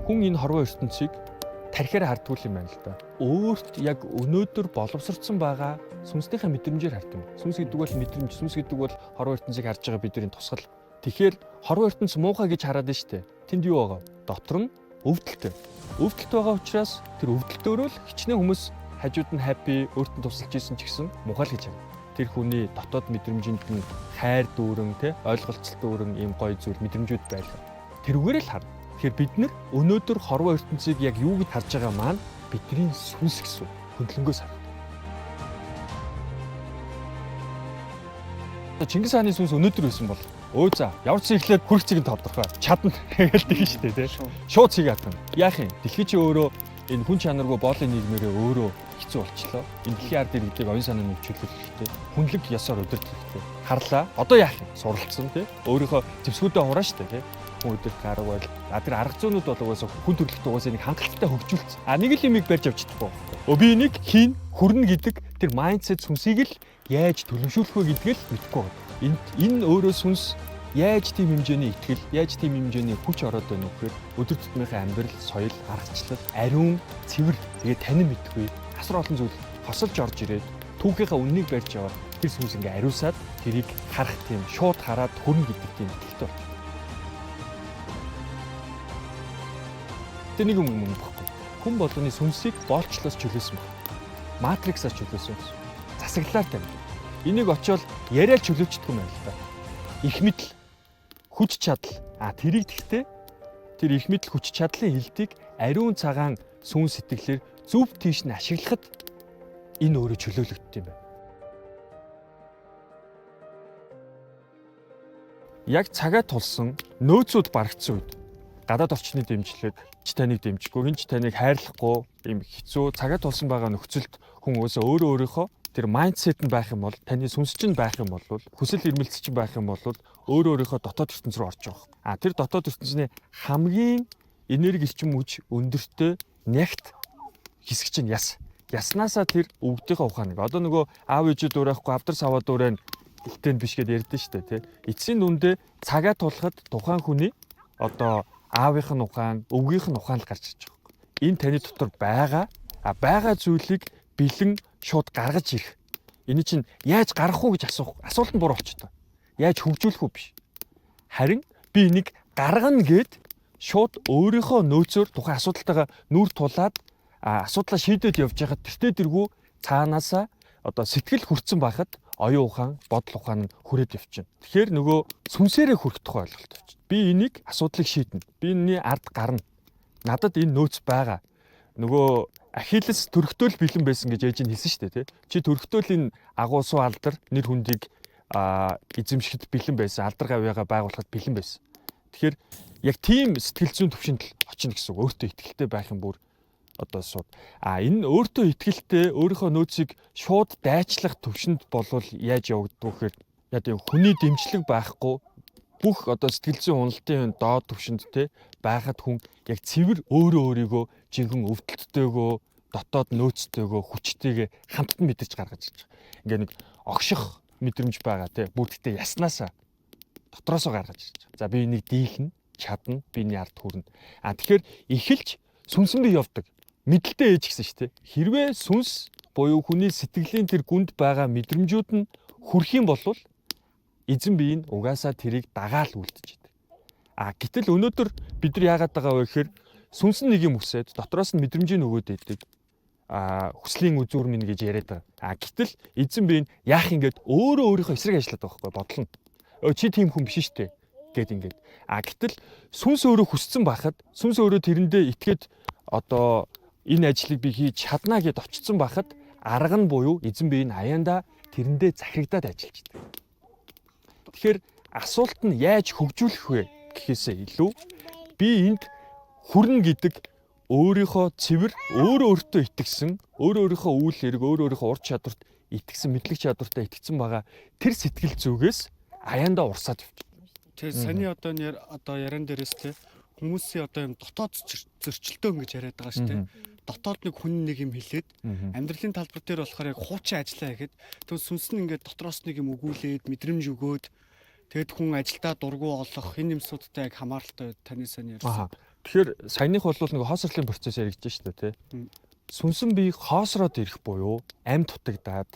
Хүн энэ хорвоо ертөнцийг тархиараа харддаг юм байна л да. Өөрт яг өнөөдөр боловсрцсан байгаа сүнснийхээ мэдрэмжээр хардаг юм. Сүнс гэдэг бол мэдрэмж, сүнс гэдэг бол хорвоо ертөнцийг харж байгаа бидний тусгал. Тэгэхээр хорвоо ертөнц муухай гэж хараад нь штэ. Тэнд юу байгаа? Дотор нь өвдөлттэй. Өвдөлт байгаа учраас тэр өвдөлтөөрөө л хичнээн хүмүүс хажууд нь happy, өөртөө тусалж исэн ч гэсэн муухай л гэж харна. Тэр хүний дотоод мэдрэмжинд нь хайр дүүрэн, ойлголцол дүүрэн ийм гоё зүйл мэдрэмжүүд байлаа. Тэрүүгээр л харна. Тэгэхээр бид нар өнөөдөр хорвоо ертөнцийг яг юу гэж харж байгаа маань бидний сүнс гэсэн хөндлөнгөөс харна. Чингис хааны сүнс өнөөдөр байсан бол өө за ямар ч ихлээр хүрхцгийг нь тодорхой чадна гэлдэг шүү дээ тий. Шууд цэг атна. Яах юм? Дэлхий чи өөрөө энэ хүн чанаргүй боолын нийгмээрээ өөрөө хэцүү болчлоо. Энэ дэлхийн ард иргэдэг оюун санааны нөхцөлөлтэй хүнлэг ёсоор удирдах хэрэгтэй. Харлаа. Одоо яах юм? Суралцсан тий. Өөрийнхөө зэвсгүүдээ хураа шүү дээ тий. Хүн өдөрт арга байл. Тэр арга зүйнүүд бол угаасаа хүн төрөлхтөө угаасаа нэг хангалттай хөгжүүлсэн. Нэг л юмыг барьж авч чадахгүй. Би энийг хийн хүрнэ гэдэг тэр майндсет сүнсийг л яаж төлөвшүүлэх вэ гэдгийг л мэдэхгүй байна. Энэ өөрөө сүнс яаж тийм хэмжээний итгэл, яаж тийм хэмжээний хүч ороод байна вэ гэхээр өдөр тутмынхаа амьдрал, соёл, аргачлал, ариун, цэвэр, тэгээ танин мэдгүй асар олон зүйл хосолж орж ирээд түүхийнхаа үннийг барьж аваад тэр сүнс ингээ ариусаад тэрийг харах тийм шууд хараад хүрнэ гэдэг тийм итгэлтэй болчих. Тэр нэг юм баггүй. Хүн болгоны сүнсийг боолчлоос чөлөөсөн баг. Матриксаас чөлөөсөн. Засаглалаар тавьдаг. Энийг очиод яриад чөлөөчдөг юм байна л да. Их мэдл, хүч чадал. Тэрийг тэгтээ тэр их мэдл хүч чадлын хилтийг ариун цагаан сүн сэтгэлээр зөв тийш нь ашиглахад энэ өөрөө чөлөөлөгддөг юм байна. Яг цагаа тулсан нөөцүүд барагдсан үед гадаад орчны дэмжлэг ч таныг дэмжихгүй, хин ч таныг хайрлахгүй ийм хэцүү цагаа тулсан байгаа нөхцөлд хүн өөөсөө өөрийнхөө тэр майндсет нь байх юм бол таны сүнс чинь байх юм бол хүсэл эрмэлзэл чинь байх юм бол өөрийнхөө дотоод ертөнц рүү орж байгаа. Тэр дотоод ертөнцийн хамгийн энерги эрчим хүч өндөртэй нягт хэсэг чинь яс. Яснаасаа тэр өвгдийнхөө ухааныг одоо нөгөө аав ээжүүд уурахгүй авдар саваа дуурайна илтэн биш гэд ярьдэн штэ тий. Эцсийн дүндээ цагаа тулахад тухайн хүний одоо аавынх нь ухаан, өвгийнх нь ухаан л гарч ирж байгаа. Энэ таны дотор байгаа зүйлийг бэлэн шууд гаргаж ирэх. Энэ чинь яаж гарах уу гэж асуулт нь буруу болчихдог. Яаж хөгжүүлэх үү биш. Харин би энийг гаргана гэд шууд өөрийнхөө нөөцөөр тухайн асуудалтайгаа нүүр тулаад асуудлаа шийдээд явж байхад тэртээ тэргүй цаанаасаа одоо сэтгэл хүрцэн байхад оюун ухаан, бодол ухаан нь хүрээд явчихна. Тэгэхээр нөгөө сүнсээрээ хүрэх тухай ойлголт авчих. Би энийг асуудлыг шийднэ. Би энэний ард гарна. Надад энэ нөөц байгаа. Нөгөө Ахиллес төрхтөөл бэлэн байсан гэж ээж нь хэлсэн шүү дээ, тий. Чи төрхтөөлийн агуу суу алдар нэр хүндийг эзэмшихэд бэлэн байсан. Алдар гавьяага байгуулахад бэлэн байсан. Тэгэхээр яг тийм сэтгэл зүйн төвшөнд очино гэсэн үг. Өөртөө итгэлтэй байх юм бүр одоо шууд. Энэ өөртөө итгэлтэй өөрийнхөө нөөцийг шууд дайчлах төвшөнд болвол яаж явагддаг вэ гэхээр яа тийм хүний дэмжлэг байхгүй бүх одоо сэтгэл зүйн уналтын доод төвшөнд те байхад хүн яг цэвэр өөрийгөө жинхэнэ өвдөлттэйгөө дотоод нөөцтэйгөө хүчтэйгээ хамтд нь мэдэрч гаргаж ирж байгаа. Ингээ нэг огших мэдрэмж байгаа те бүрдтэй яснаасаа дотроосоо гаргаж ирж байгаа. За би энийг дийлнэ, чадна, биний ард хүрнэ. Тэгэхээр эхэлж сүнсэн би явдаг. Мэдлэлтэй ээж гэсэн шүү дээ. Хэрвээ сүнс буюу хүний сэтгэлийн тэр гүнд байгаа мэдрэмжүүд нь хүрх юм бол эзэн бие нь угаасаа тэрийг дагаал үлдэж идэг. Гэтэл өнөөдөр бид нар яагаад байгаа вэ гэхээр сүнс нь нэг юм хүсээд дотроос нь мэдрэмжийг өгөөд идэг. Хүслийн үзүүр минь гэж яриад байгаа. Гэтэл эзэн бие нь яах ингээд өөрийнхөө эсрэг ажилладаг байхгүй бодлоо. Чи тийм хүн биш шүү дээ гэд ингээд. Гэтэл сүнс өөрөө хүссэн байхад сүнс өөрөө тэрэндээ итгээд одоо энэ ажлыг би хийж чадна гэд очсон байхад арга нь буюу эзэн бие нь аяанда тэрэндээ захирагдаад ажиллаж идэг. Тэгэхээр асуулт нь яаж хөгжүүлэх вэ гэхээсээ илүү би энд хүрнэ гэдэг өөрийнхөө цэвэр өөртөө итгэсэн, өөрийнхөө үйл хэрэг, өөрийнхөө ур чадварт итгэсэн, мэдлэг чадвартай итгэсэн байгаа тэр сэтгэл зүгээс аяанда урсаад явчих. Тэгээ саний одоо яран дээрээс те хүмүүсийн одоо юм дотоод зөрчилтөө ингэж яриад байгаа шүү дээ. Дотоод нэг хүн нэг юм хэлээд амьдралын талбар дээр болохоор яг хуучин ажиллаа гэхэд тэр сүнс нь ингээд дотроос нэг юм өгүүлээд мэдрэмж өгөөд тэгэд хүн ажилдаа дургу олох энэ юмсуудтай яг хамааралтай таны сайн ярьсан. Тэгэхээр саяных бол нэг хоосрлын процесс яригдж штэ тий. Сүнсэн бие хоосроод ирэх буюу амьд дутагдаад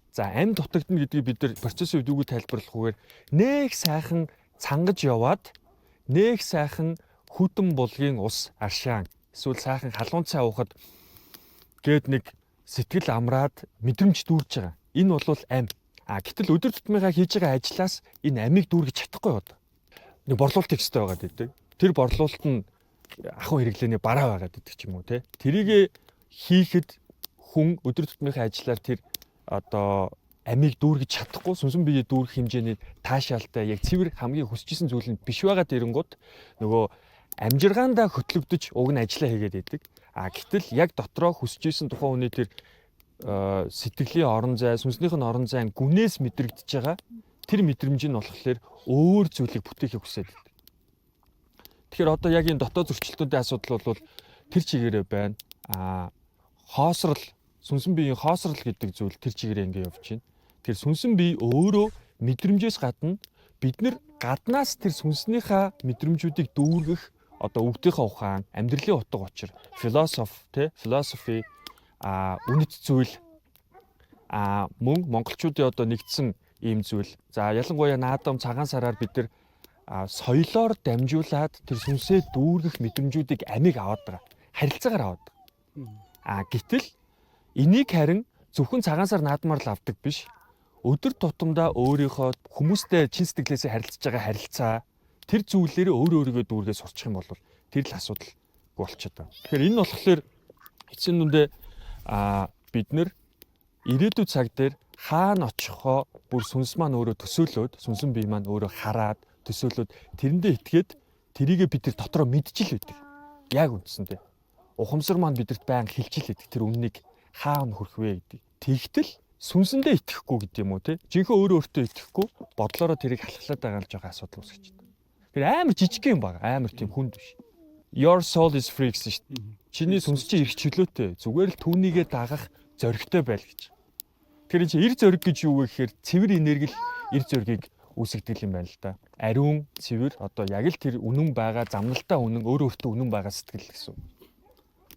за амьд дутагдана гэдгийг бид нар процессын үед юу гэж тайлбарлахгүйгээр нэг сайхан цангаж яваад нэг сайхан хүтэн булгийн ус аршаан эсвэл сайхан халуун цай уухад гээд нэг сэтгэл амраад мэдрэмж дүүрж байгаа. Энэ бол ам. Гэтэл өдөр тутмынхаа хийж байгаа ажлаас энэ амийг дүүргэж чадахгүй байна. Нэг борлуулалт хийх хэрэгтэй байгаад идэг. Тэр борлуулалт нь ахуй хэрэглээний бараа байгаад идэг ч юм уу те. Тэрийг хийхэд хүн өдөр тутмынхаа ажиллаар тэр одоо амийг дүүргэж чадахгүй сүнсэн биеэ дүүргэх хэмжээний таашаалтай яг цэвэр хамгийн хүсчихсэн зүйл нь биш байгаа дэрэнгууд нөгөө амжиргаандаа хөтлөгдөж уг нь ажиллаа хийгээд идэг. Гэтэл яг дотроо хүсчихсэн тухайн хүний тэр сэтгэлийн орон зай, сүнснийх нь орон зай гүнээс мэдрэгдэж байгаа тэр мэдрэмж нь болохоор өөр зүйлийг бүтээхийг хүсээд идэг. Тэгэхээр одоо яг энэ дотоод зөрчилтүүдийн асуудал бол тэр чигээрээ байна. Хоосрал, сүнсэн биеийн хоосрал гэдэг зүйл тэр чигээрээ ингэ явж байна. Тэр сүнсэн бие өөрөө мэдрэмжээс гадна бид нар гаднаас тэр сүнснийхаа мэдрэмжүүдийг дүүргэх одоо өвдийнхээ ухаан, амьдралын утга учир, философи, үнэт зүйл мөн монголчуудын одоо нэгдсэн ийм зүйл. За ялангуяа наадам цагаан сараар бид нар соёлоор дамжуулаад тэр сүнсээ дүүргэх мэдрэмжүүдийг амиг аваад байгаа. Харилцаагаар аваад байгаа. Гэтэл энийг харин зөвхөн цагаан сар наадмаар л авдаг биш. Өдөр тутамдаа өөрийнхөө хүмүүстэй чин сэтгэлээсээ харилцаж байгаа харилцаа тэр зүйлээрээ өөрийгөө дүүргээ сурчих юм бол тэр л асуудал болчиход байна. Тэгэхээр энэ болохоор эцсийн дүндээ бид нар ирээдүйн цаг дээр хаана очихоо бүр сүнс маань өөрөө төсөөлөөд сүнсэн бие маань өөрөө хараад төсөөлөөд тэрэндээ итгээд тэрийгэ бид тэр дотроо мэдчил байдаг. Яг үндсэндээ ухамсар маань бидэрт байнга хэлжил байдаг тэр үннийг хаана хүрэх вэ гэдэг. Тэгтэл сүнсэндээ итгэхгүй гэдэг юм уу те? Жинхэнэ өөрөө өөртөө итгэхгүй бодлороо тэрийг халахлаад байгаа л жоохон асуудал үүсгэж байна. Тэр амар жижиг юм баг. Амар тийм хүнд биш. Your soul is free гэсэн шүү дээ. Чиний сүнс чинь эрх чөлөөтэй. Зүгээр л түүнийгээ дагах зоригтой байл гэж. Тэр чинь эр зориг гэж юу вэ гэхээр цэвэр энерги л эр зоригийг үүсгдэг юм байна л да. Ариун цэвэр одоо яг л тэр үнэн байгаа замналтай үнэн өөрөө өөртөө үнэн байгаа сэтгэл гэсэн.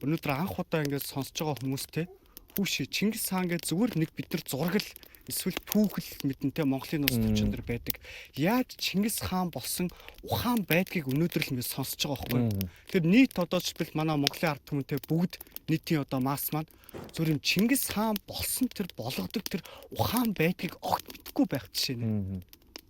Өнөөдөр анх удаа ингэж сонсож байгаа хүмүүстэй хүүши Чингис хаан гэж зүгээр нэг бид нар зургал эсвэл түүхэл мэдэнтэй Монголын улс төвчөн дээр байдаг. Яаж Чингис хаан болсон ухаан байдгийг өнөөдөр л ингэ сонсож байгаа байхгүй. Тэгэхээр нийт одоо жишээл манай Монголын ард түмэнтэй бүгд нийтийн одоо масс маань зүгээр юм Чингис хаан болсон тэр болгодог тэр ухаан байдгийг огт мэдэхгүй байх жишээ нэ.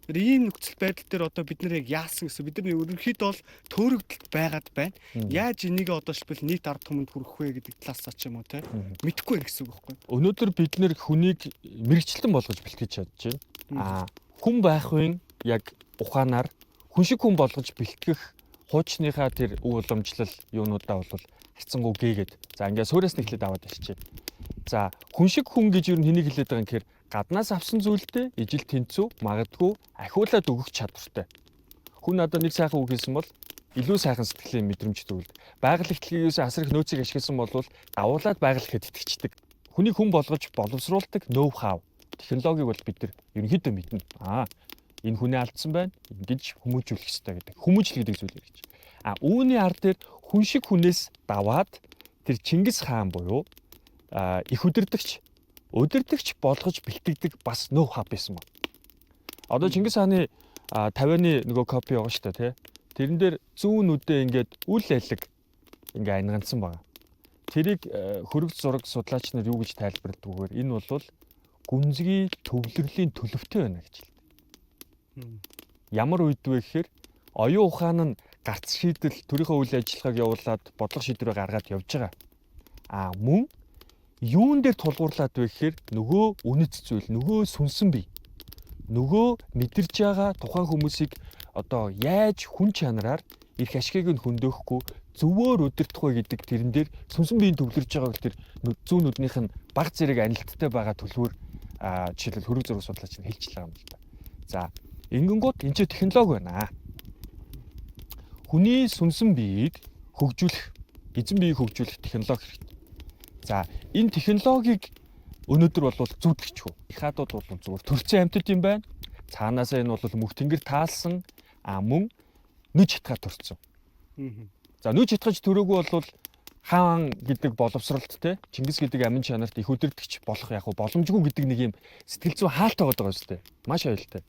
Тэр ийм нөхцөл байдал дээр одоо бид нэр яг яасан гэсэн бидний ерөнхийдөө бол төөрөгдөлд байгаад байна. Яаж энийг одоо шипэл нийт ард түмэнд хүрэх вэ гэдэг талаас ч юм уу те мэдэхгүй байх гэсэн үг байхгүй. Өнөөдөр бид нэр хүнийг мэрэгчлэн болгож бэлтгэж чадж байна. Хүн байх үеийн яг ухаанаар хүн шиг хүн болгож бэлтгэх хуучныхаа тэр өв уламжлал юунуудаа бол хайцсангуу гээгээд за ингээд суурьас нэглээд аваад ирчихэ. За хүн шиг хүн гэж юу хэнийг хэлээд байгаа юм гэхээр гаднаас авсан зүйлдээ ижил тэнцүү магадгүй ахиулаад өгөх чадвартай. Хүн надад нэг сайхан үг хэлсэн бол илүү сайхан сэтгэлийн мэдрэмж төрүүлдэг. Байгаль ихтлгээс асар их нөөцийг ашигласан бол давуулаад байгаль ихэд итгэждэг. Хүний хүн болгож боловсруулдаг ноу хау технологиг бол бид нар ерөнхийдөө мэднэ. Энэ хүний алдсан байна. Ингэж хүмүүжүүлэх хэрэгтэй гэдэг. Хүмүүжил гэдэг зүйл гэж. Үүний ар дээр хүн шиг хүнээс даваад тэр Чингис хаан буюу их удирдагч болгож бэлтгэдэг бас ноу хау байсан ба. Одоо Чингис хааны 50-ны нөгөө копи байгаа шүү дээ, тий. Тэрэн дээр зүүн үдээ ингээд үл алиг ингээ ангансан байгаа. Тэрийг хөрөг зураг судлаач нар юу гэж тайлбарладаг вэхээр энэ бол гүнзгий төвлөрлийн төлөвтэй байна гэж хэлдэг. Ямар үед вэ гэхээр оюун ухаан нь гарц шийдэл төрийнхөө үйл ажиллагааг явуулаад бодлого шийдвэрээ гаргаад явж байгаа. Мөн юун дээр тулгуурлаад вэ гэхээр нөгөө үнэт зүйл, нөгөө сүнсэн бие. Нөгөө мэдэрж байгаа тухайн хүмүүсийг одоо яаж хүн чанараар эрх ашгийг нь хөндөөхгүй зөвөр өдөртөх вэ гэдэг тэрэн дээр сүнсэн биеийн төвлөрж байгааг тэр зүүн нүднийх нь баг зэрэг анилттай байгаа төлөвөр жишээлбэл хөрөг зураг судлаач нь хэлж байгаа юм л та. За ингэнгүүт энэ ч технологи байна. Хүний сүнсэн биеийг хөгжүүлэх, эзэн биеийг хөгжүүлэх технологи хэрэгтэй. За энэ технологиг өнөөдөр бол зүтгэж хөө. Их хадууд бол зүгээр төрцөн амьтад юм байна. Цаанаасаа энэ бол мөх тэнгэр таалсан мөн нүж хатгаар төрцөн. За нүүж хятгаж төрөөгүй бол хаан гэдэг боловсролттой Чингис гэдэг амин чанарт их өдөртөгч болох яг боломжгүй гэдэг нэг юм сэтгэл зүйн хаалт байгаа юм. Маш аюултай.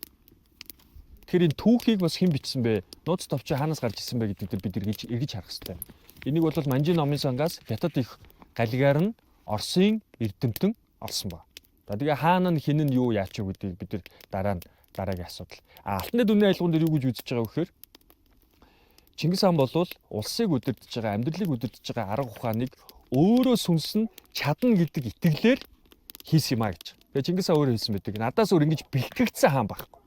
Тэгэхээр энэ түүхийг бас хэн бичсэн бэ? Нууц товчоо хаанаас гарч ирсэн бэ гэдэг бид эргэж харах хэрэгтэй. Энийг бол Манжин номын сангаас хятад их галигаар нь Оросын эрдэмтэн олсон ба. За тэгээ хаана нь хин нь юу яач вэ гэдгийг бид дараагийн асуудал. Алтны дүнгийн айлгуун дээр юу гэж үзэж байгаа вэ гэхээр Чингис хаан бол улсыг удирдах байгаа, амьдралыг удирдах байгаа арга ухааныг өөрөө сүнсэн чадна гэдэг итгэлээр хийсэн юм а гэж. Тэгээ Чингис хаан өөрөө хэлсэн байдаг. Надаас өөр ингэж бэлтгэгдсэн хаан байхгүй.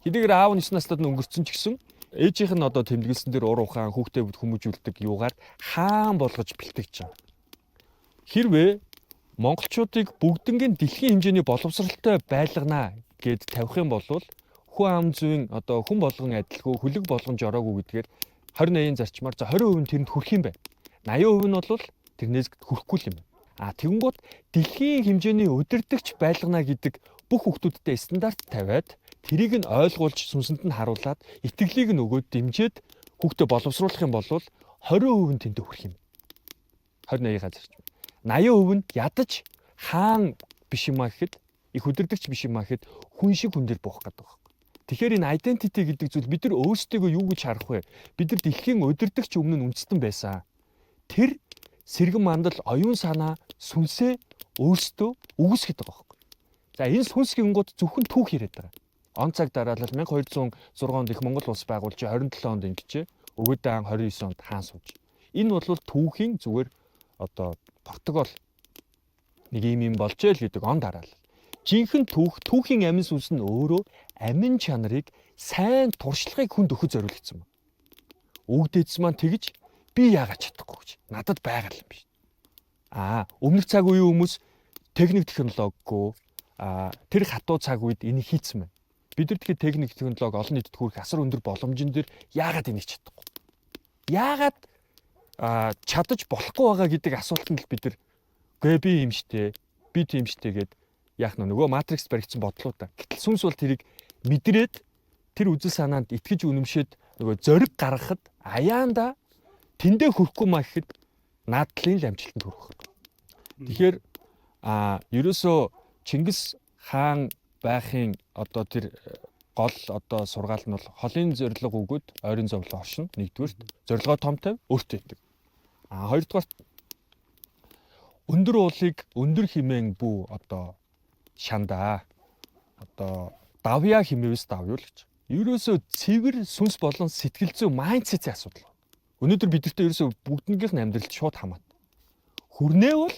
Хэдийгээр аав нь 9 настад нь өнгөрцөн ч гэсэн ээжийнх нь одоо тэмдэглэсэн дээр ур ухаан хүүхдээ хүмүүжүүлдэг юугаар хаан болгож бэлтгэж байгаа. Хэрвээ монголчуудыг бүгднгийн дэлхийн хэмжээний боловсралтай байлганаа гэд тавих юм бол хүн ам зүйн одоо хүн болгон адилгүй, хүлэг болгон жороогүй гэдгээр 28-ын зарчмаар за 20% нь тэрэнд хүрэх юм байна. 80% нь бол тэрнээс хүрэхгүй юм байна. Тэгэнгუთ дэлхийн хэмжээний удирдагч байлгана гэдэг бүх хүмүүсттэй стандарт тавиад тэрийг нь ойлгуулж сүнсэнд нь харуулад итгэлийг нь өгөөд дэмжиж хүүхдээ боловсруулах юм бол 20% нь тэндээ хүрэх юм. 28-ийн зарчим. 80% нь ядаж хаан биш юм а гэхэд их удирдагч биш юм а гэхэд хүн шиг хүн дээр буух гэдэг байна. Тэгэхээр энэ identity гэдэг зүйл бид нар өөрсдөө юу гэж харах вэ? Бид нар дэлхийн удирдагч өмнө нь үндэстэн байсан. Тэр сэргэн мандал, оюун санаа, сүнсээ өөрсдөө үгүйсгэж байгаа байхгүй. За энэ сүнс гингууд зөвхөн түүх яриад байгаа. Он цаг дараалал 1206 онд их Монгол улс байгуулж 27 онд ингэжээ. Өгөөд ан 29 онд хаан сууж. Энэ бол түүхийн зүгээр одоо протокол нэг юм болжээ л гэдэг он дараалал. Жинхэнэ түүхийн амин сүнс нь өөрөө амин чанарыг сайн туршлагыг хүнд өгөх зориулагдсан байна. Өгдөөдс маань тэгж би яагаад чадахгүй гэж. Надад байгаа юм биш. Өмнөх цаг үеийн хүмүүс техник технологигүй тэр хатуу цаг үед энийг хийцэн байна. Бид нар тэгэхээр техник технологи олон нийтэд хүрэх асар өндөр боломжн дээр яагаад энийг чадахгүй? Яагаад чадаж болохгүй байгаа гэдэг асуултанд л бид нар гээ би юм штэ, би тийм штэ гэд яах нь нөгөө матрикс баригдсан бодлоо та. Гэтэл сүнс бол тэрийг мэдрээд тэр үзэл санаанд итгэж үнэмшээд нөгөө зориг гаргахад аяанда тэндээ хүрэхгүй маа гэхэд наадлын л амжилтанд хүрэх. Тэгэхээр ерөөсөө Чингис хаан байхын одоо тэр гол одоо сургаал нь бол холын зориг өгөөд ойрын зовлон оршин нэгдүгээрт зорилгоо том тавь өөртөө итэг. Хоёрдугаарт өндөр уулыг өндөр химэн бүү одоо шандаа одоо давья химээвс давюул гэж. Ерөөсөө цэвэр сүнс болон сэтгэл зүй майндсетийн асуудал. Өнөөдөр бидэртээ ерөөсөө бүгднийх нь амьдралд шууд хамаатай. Хүрнээ бол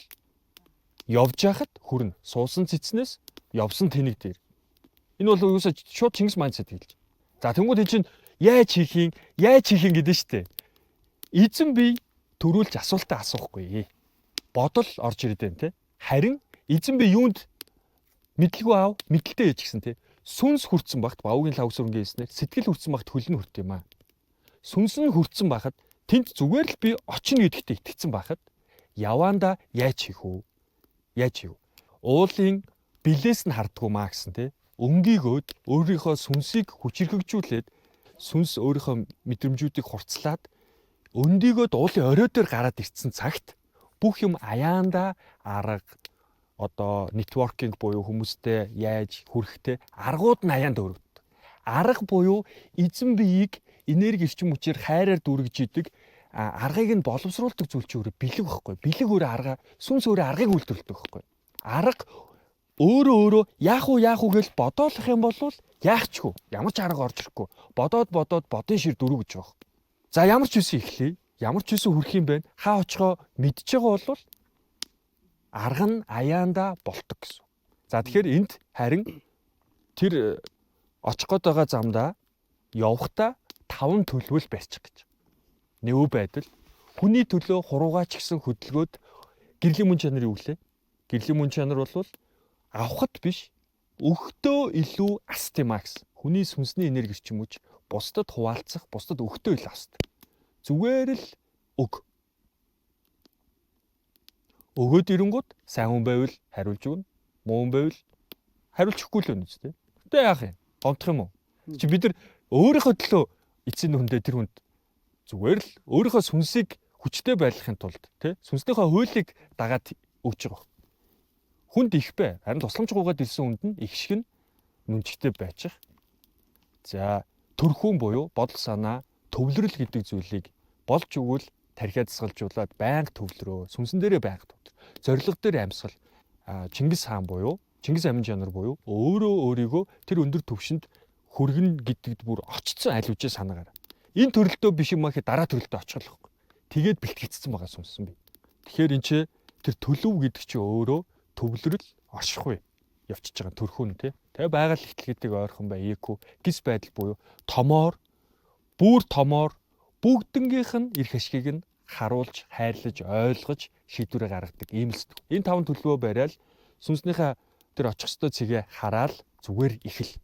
явж яхад хүрнэ. Суусан цэцнээс явсан тэнэг дээр. Энэ бол ерөөсөө шууд Чингис майндсет хэлж. За тэнгууд энэ чинь яаж хийх юм гэдэг нь штэ. Эзэн бий төрүүлж асуултаа асуухгүй. Бодол орж ирээд байна те. Харин эзэн бий юунд мэдлгүй аав, мэдлэлтэй ээж гэсэн тий. Сүнс хүрцэн багт бавгийн лав сүрэнгийн хэлснээр сэтгэл хүрцэн багт хөл нь хүрт юм аа. Сүнс нь хүрцэн байхад тэнд зүгээр л би очно гэдэгтээ итгэцэн байхад яваанда яаж хийх вэ? Уулын билээс нь хардггүй маа гэсэн тий. Өнгийгөөд өөрийнхөө сүнсийг хүчирхэгжүүлээд сүнс өөрийнхөө мэдрэмжүүдийг хурцлаад өндийгөөд уулын орой дээр гараад ирсэн цагт бүх юм аяанда арга одоо networking буюу хүмүүстэй яаж хүрэхтэй аргууд нь аяанд өрөвдөг. Арга буюу эзэн биеийг энерги эрчим хүчээр хайраар дүүргэж идэг аргыг нь боловсруулдаг зүйл чи өөрөө бэлэг байхгүй. Бэлэг өөрөө арга, сүнс өөрөө аргыг үйлдвэрлэдэг байхгүй. Арга өөрөө яах уу гэж бодоолох юм бол яахчгүй. Ямар ч арга орж ирэхгүй. Бодоод бодын шир дөрөв гэж байгаа. За ямар ч үсэн эхлэе. Ямар ч үсэн хүрэх юм бэ? Хаа очихоо мэдж байгаа бол арга нь аяанда болдог гэсэн. За тэгэхээр энд харин тэр очих гээд байгаа замдаа явахдаа 5 төлөвөл барьчих гэж. Нэв байдал хүний төлөө хуруугаа ч гэсэн хөдөлгөөд гэрлийн мөн чанар юу гэлээ? Гэрлийн мөн чанар бол авахд биш өгтөө илүү астимакс. Хүний сүнсний энерги эрчим хүч бусдад хуваалцах, бусдад өгтөө илүү аст. Зүгээр л өг. Өгөөд ирэнгүүт сайн хүн байвал хариулж өгнө. Муу хүн байвал хариулчихгүй л үнэ ч тийм. Тэ яах юм? Гомдох юм уу? Чи бид нар өөрийнхөө төлөө эцсийн нүндээ тэр хүнд зүгээр л өөрийнхөө сүнсийг хүчтэй байлгахын тулд тий сүнснийхээ хуулийг дагаад өгч байгаа. Хүнд их бай. Харин тусламж гуугаад ирсэн хүнд нь их шиг нь нүнчгтэй байчих. За төрхүүн буюу бодол санаа төвлөрөл гэдэг зүйлийг болж өгвөл тархиад сгалжуулаад байнга төвлөрөө. Сүнсэн дээрээ байнга төвлөр. Зориг дээр амьсгал. Чингис хаан буюу Чингис амин жанр буюу өөрөө өөрийгөө тэр өндөр түвшинд хүргэн гэдэгт бүр очсон аль үжээ санаагаар. Энэ төрөлтөө биш юм аахи дараа төрөлтөө очих л байхгүй. Тэгээд бэлтгэгдсэн байгаа сүнсэн би. Тэгэхээр энэ ч тэр төлөв гэдэг чинь өөрөө төвлөрөл оршихгүй явчихж байгаа төрхүүн тий. Тэгээ байгаль ихтлэгийг ойрхон бай эко гис байдал буюу томоор бүр томоор бүгднгийнх нь эрх ашгийг нь харуулж, хайрлаж, ойлгож шийдвэрээ гаргадаг ийм л. Энэ таван төлөвөө бариад сүнснийхээ тэр очих ёстой цэгээ хараад зүгээр ихэл.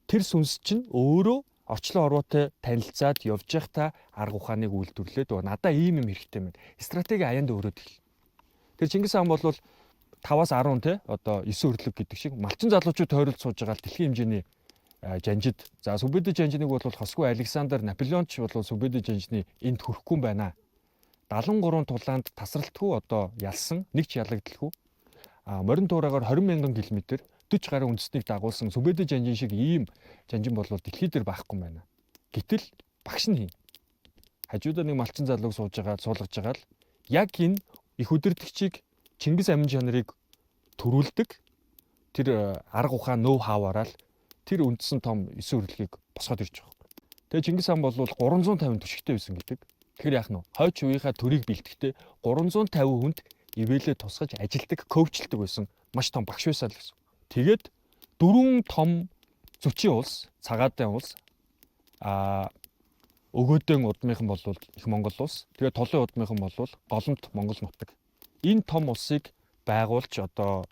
Тэр сүнс чинь өөрөө орчлон ороотой танилцаад явж байхдаа арга ухааныг үйлдвэрлээд надаа ийм юм хэрэгтэй байна. Стратеги аянд өрөөд ил. Тэр Чингис хаан бол 5-аас 10 те одоо 9 өрлөг гэдэг шиг малчин залуучууд тойролд сууж байгаа дэлхийн хэмжээний жанжид. За Сүбэдэ жанжныг бол хосгүй Александр Наполеонч бол Сүбэдэ жанжны энд хүрэхгүй байна. 73 тулаанд тасралтгүй одоо ялсан нэг ч ялагдaltaгүй. Морин туураагаар 20,000 км 40 гаруй үндэстнийг дагуулсан Сүбэдэ жанжин шиг ийм жанжин бол дэлхий дээр байхгүй байна. Гэтэл багш нь хийн. Хажуудаа нэг малчин залууг суулгаж байгаа л яг энэ их үдирдэгчийг Чингис амин жанрыг төрүүлдэг тэр арга ухаан ноу хаваараа л тэр үндсэн том 9 өрлөгийг босгоод ирж байгаа. Тэгээ Чингис хаан бол 350 түшигтэй байсан гэдэг. Тэгэхээр яах нь вэ? Хойч үеийнхаа төрийг бэлтгэхдээ 350 хүнд ивэлээ тусгаж ажилдаг, коучлдаг байсан маш том багш байсан л гэсэн. Тэгээд 4 том зүчийн улс, цагаатайн улс, өгөөдөн удмынхан бол их Монгол улс, тэгээд толын удмынхан бол голомт Монгол нутаг. Энэ том улсыг байгуулж одоо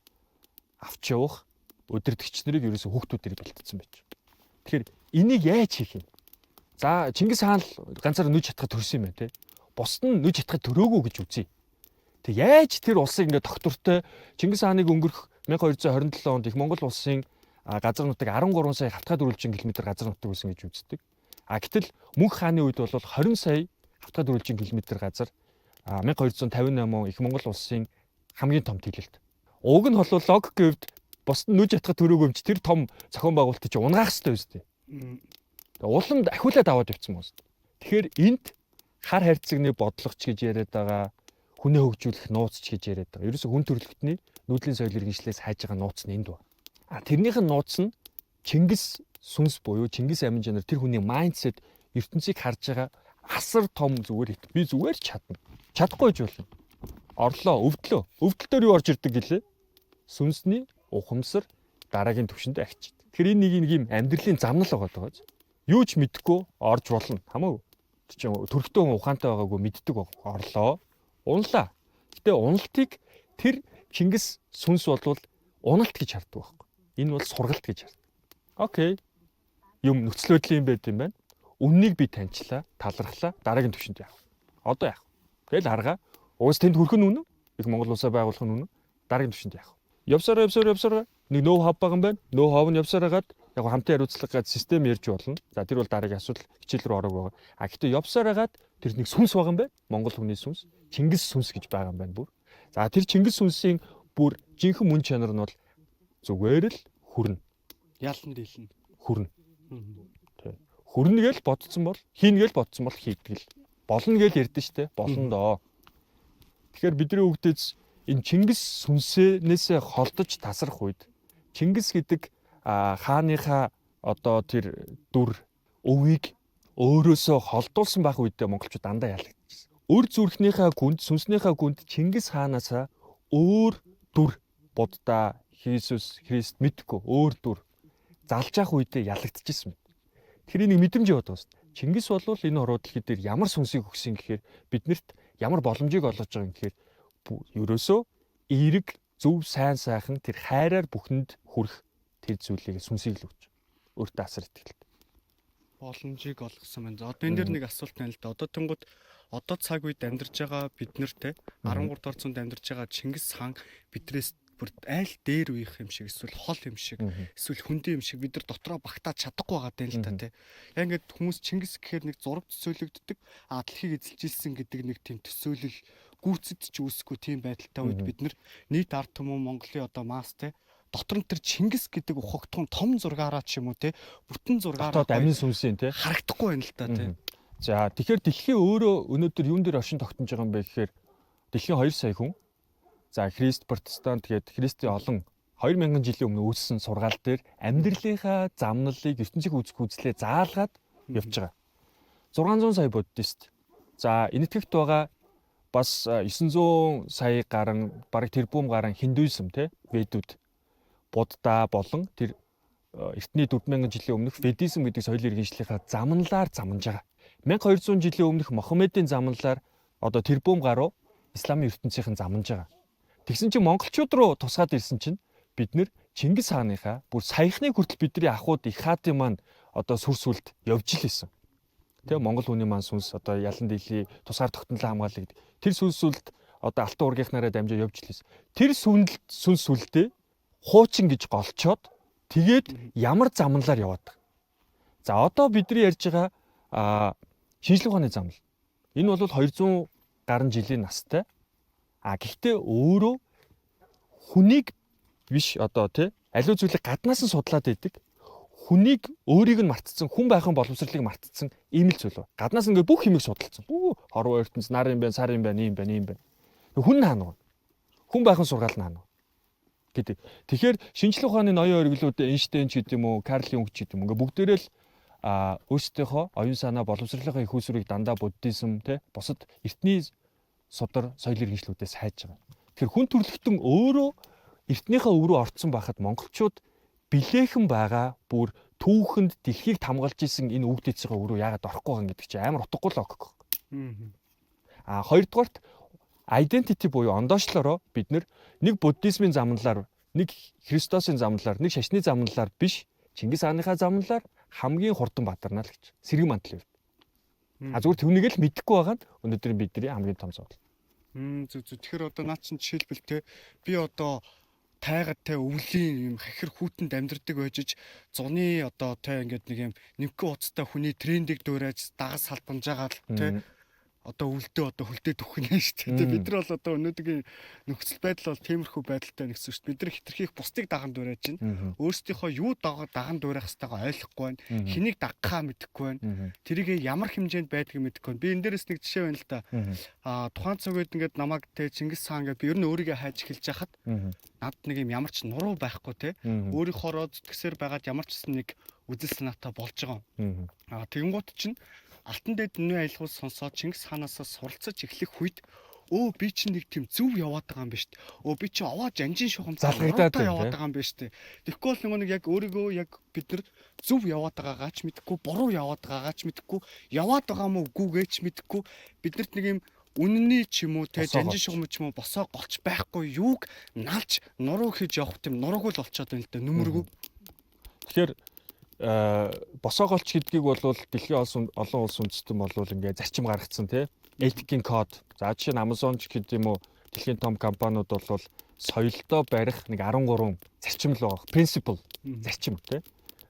авч явах өдөртөгч нарыг ерөөсө хүүхдүүдээр бэлтгэсэн байж. Тэгэхээр энийг яаж хийх юм? За Чингис хаан л ганцаараа нүж хатгах төрсөн юм байна те. Бусд нь нүж хатгах төрөөгөө гэж үзье. Тэг яаж тэр улсыг ингээд доктортой Чингис хааныг өнгөрөх 1227 онд их Монгол улсын газар нутаг 13 сая хавтгай дөрвөлжин км газар нутаг байсан гэж үздэг. Гэтэл мөнх хааны үед бол 20 сая хавтгай дөрвөлжин км газар 1258 он их Монгол улсын хамгийн том тэлэлт. Уг нь бол логикийн хувьд бусд нь нүж хатгах төрөөг өмч тэр том зохион байгуулалтыг чи унгаах хэрэгтэй үстэй. Улам ахиулаад аваад явцсан мөн. Тэгэхээр энд хар хайрцагны бодлогоч гэж яриад байгаа, хүнээ хөгжүүлэх нууц гэж яриад байгаа. Ерөөсө хүн төрөлхтний нүүдлийн соёл иргэншлээс хайж байгаа нууц нь энд ба. Тэрнийх нь нууц нь Чингис сүнс буюу Чингис амин жанр тэр хүний майндсет ертөнцийг харж байгаа асар том зүгээр хит. Би зүгээр чадна. Чадахгүй ч болно. Орлоо, өвдлөө. Өвдөл дээр юу орж ирдэг гэлээ? Сүнсний ухамсар дараагийн түвшинд агчид. Тэгэхээр энэ нэг юм амьдралын замнал байгаа даа. Юу ч мэдэхгүй орж болно. Хамаагүй. Чи төрхтөө хүн ухаантай байгаагүй мэддэг баг. Орлоо. Унлаа. Гэтэ уналтыг тэр Чингис сүнс болвол уналт гэж хардаг байхгүй. Энэ бол сургалт гэж хардаг. Окей. Юм нөхцөл байдлын байд юм байна. Үннийг би таньчлаа, талархлаа, дараагийн түвшинд яах. Одоо яах. Тэгэл харгаа. Уус тэнд хүрэх нь үнэн. Их Монгол улсаа байгуулах нь үнэн. Дараагийн түвшинд яах. Явсараа нэг нөө хав байгаа юм байна. Нөө хав нь явсараагаад яг хамтын хариуцлагатай систем ярьж болно. За тэр бол дараагийн асуудал хичээл рүү орох байгаа. Гэхдээ явсараагаад тэр нэг сүнс байгаа юм байна. Монгол хүний сүнс, Чингис сүнс гэж байгаа юм байна бүр. За тэр Чингис сүнсийн бүр жинхэнэ мөн чанар нь бол зүгээр л хүрнэ. Ялан дийлнэ. Хүрнэ. Тэ. Хүрнэ гэж бодсон бол хийнэ гэж бодсон бол хийдэг л. Болно гэж ярьдэн штэ. Болно доо. Тэгэхээр бидний хөгдөж энэ Чингис сүнсээс холдож тасрах үед Чингис гэдэг хааныхаа одоо тэр дүр өвийг өөрөөсөө холдуулсан байх үедээ монголчууд дандаа ялагдчихсан. Өр зүрхнийхээ гүнд, сүнснийхээ гүнд Чингис хаанаас өөр дүр Будда, Иесус, Христ мэдгүй өөр дүр залж явах үедээ ялагдчихсан. Тэр энийг мэдрэмж яваад байгаа шүү дээ. Чингис бол энэ хороо дэлхий дээр ямар сүнсийг өгсөн гэхээр биднэрт ямар боломжийг олгож байгаа юм гэхээр ерөөсөө эерэг зөв сайн сайхан тэр хайраар бүхэнд хүрэх тэр зүйлийг сүнсийг л өгч. Өөртөө асар итгэлтэй. Боломжийг олгосон байна. Одоо энэ дэр нэг асуулт байна л да. Одоо тэнгууд одоо цаг үед амьдарч байгаа бид нарт 13 дугаар зуунд амьдарч байгаа Чингис хаан бидрээс бүр айл дээр үеих юм шиг эсвэл хол юм шиг эсвэл хүндий юм шиг бид нар дотроо багтаад чадахгүй байгаа даа л та тий. Яг ингээд хүмүүс Чингис гэхээр нэг зураг төсөөлөгддөг. Дэлхийг эзэлжсэн гэдэг нэг тийм төсөөлөл гүйцэд ч үүсэхгүй тийм байдалтай үед бид нар нийт ард түмэн Монголын одоо масс тий дотор нь тэр Чингис гэдэг ухагтхан том зургаараа ч юм уу тий бүтэн зургаараа амин сүнсийн тий харагдахгүй байна л та тий. За тэгэхээр дэлхийн өөрөө өнөөдөр юун дээр оршин тогтнож байгаа юм бэ гэхээр дэлхийн 2 сая хүн за Христ протестант тэгээд Христийн олон 2000 жилийн өмнө үүссэн сургаал дээр амьдралынхаа замналыг ертөнцийн үзэх үзлээ заалгаад явж байгаа. 600 сая буддист. За энэтхэгт байгаа бас 900 сая гарan бараг тэрбум гарan хиндуизм те ведүүд Будда болон тэр эртний 4000 жилийн өмнөх ведизм гэдэг соёлын иргэншлийнхаа замналаар замнаж байгаа. 1200 жилийн өмнөх Мохаммедийн замналаар одоо тэрбум гаруй исламын ертөнцийн замнаж байгаа. Тэгсэн чинь монголчууд руу тусгаад ирсэн чинь бид нэр Чингис хааныхаа бүр саяхны хүртэл бидний ахуйд их хаатын маань одоо сүр сүлд явж л исэн. Тэ Монгол хүний маань сүнс одоо ялан дийлий тусгаар тогтнолоо хамгаалдаг. Тэр сүнс сүлд одоо алтан ургийнхнаараа дамжаа явж л исэн. Тэр сүнс сүлдээ хуучин гэж голчоод тэгээд ямар замналаар яваад байгаа. За одоо бидний ярьж байгаа шинжлэх ухааны замнал. Энэ бол 200 гаруй жилийн настай. Гэхдээ өөрөө хүнийг биш одоо тий аливаа зүйлийг гаднаас нь судлаад байдаг. Хүнийг өөрийг нь мартцсан, хүн байхын боловсролыг мартцсан ийм л зүйл ба. Гаднаас ингээд бүх юмыг судалсан. Хорвоо ертөнц, нар юм байна, сар юм байна, ийм байна, ийм байна. Хүн хаана вэ? Хүн байхын сургаал нь хаана вэ? Гэдэг. Тэгэхээр шинжлэх ухааны ноён оргилууд Эйнштейн ч гэдэг юм уу, Карл Юнг ч гэдэг юм. Ингээд бүгдээрээ л өөрсдийнхөө оюун санаа боловсролынхаа их усрыг дандаа буддизм тий бусад эртний содар соёл иргэншлүүдээс хайж байгаа. Тэгэхээр хүн төрөлхтөн өөрөө эртнийхээ өв рүү орцсон байхад монголчууд билээхэн байгаа бүр түүхэнд дэлхийг тамгалж исэн энэ өвдөцийн өв рүү яагаад орохгүй байгаа гэдэг чинь амар утгагүй логик. Хоёрдугаарт identity буюу ондоошлороо бид нэг буддизмын замналаар, нэг Христосын замналаар, нэг шашны замналаар биш Чингис хааныхаа замналаар хамгийн хурдан бадарнаа л гэж. Сэрэг мантал юм. Зүгээр түүнийг л мэдэхгүй байгаа нь өнөөдөр бидний хамгийн том зовлон. Тэгэхээр одоо наад чинь жишээлбэл те би одоо тайгад те өвлийн юм хахир хүүтэнд амьдрдаг байжж зуны одоо те ингээд нэг юм нэмхэ уцтай хүний трендийг дуурайж дагас салбанж байгаа л те одоо хөлдөө төхнө шүү дээ. Бид нар бол одоо өнөөдрийн нөхцөл байдал бол тиймэрхүү байдалтай нэгсэн шүү дээ. Бид нар хитрхийх бусдыг даган дуурайж байна. Өөрсдийнхөө юу даган дуурайх хэвтэйгаа ойлгохгүй байна. Хэнийг дагахаа мэдэхгүй байна. Тэрийг ямар хэмжээнд байдгийг мэдэхгүй байна. Би энэ дээрээс нэг жишээ байна л да. Тухайн цаг үед ингээд намайг те Чингис хаан гэдэг би ер нь өөрийгөө хайж эхэлж байхад над нэг юм ямар ч нуруу байхгүй те өөрийнхоороо зүтгэсээр байгаад ямар ч нэг үзэл санаатай болж байгаа юм. Тэгэнгუთ чинь Алтан дээд нүний аялгуул сонсоод Чингис хаанаас суралцаж эхлэх үед би чинь нэг тийм зөв яваад байгаа юм ба штт. Би чинь овоо жанжин шухам залгагдаад яваад байгаа юм ба штт. Тэгэхгүй бол нэг яг өөрийгөө яг бид нар зөв яваад байгаагаа ч мэдэхгүй, буруу яваад байгаагаа ч мэдэхгүй, яваад байгаа мó үгүйгээ ч мэдэхгүй биднэрт нэг юм үнэний ч юм уу те жанжин шухам ч юм уу босоо голч байхгүй юуг налж нуруу хийж явах тийм нурууг л олцоод байна л да нүмергүй. Тэгэхээр босоогоолч гэдгийг бол дэлхийн олон улс үндэстэн бол ингээ зарчим гаргацсан тий этикийн код. За жишээ нь Amazon ч гэдэг юм уу дэлхийн том компаниуд бол соёлдоо барих нэг 13 зарчим л байгаа. Principle зарчим тий.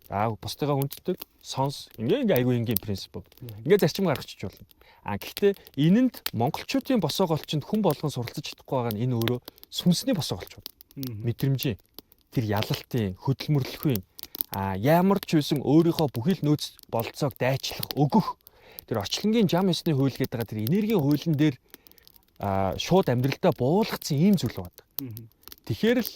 Бусдыгаа хүнддэг, сонс ингээ айгүй энгийн принцип. Ингээ зарчим гаргачих болно. Гэхдээ энэнд монголчуудын босоогоолчинд хүн болгон суралцаж чадахгүй байгаа нь энэ өөрөө сүнсний босоогоолч байна. Мэдрэмжийн тэр ялалтын хөдөлмөрлөхийн ямар ч байсан өөрийнхөө бүхий л нөөц болцоог дайчлах, өгөх тэр орчлонгийн зам ёсны хууль гэдэг байгаа тэр энергийн хуулийн дээр шууд амьдралдаа буулгацсан ийм зүйл байна. Тэгэхээр л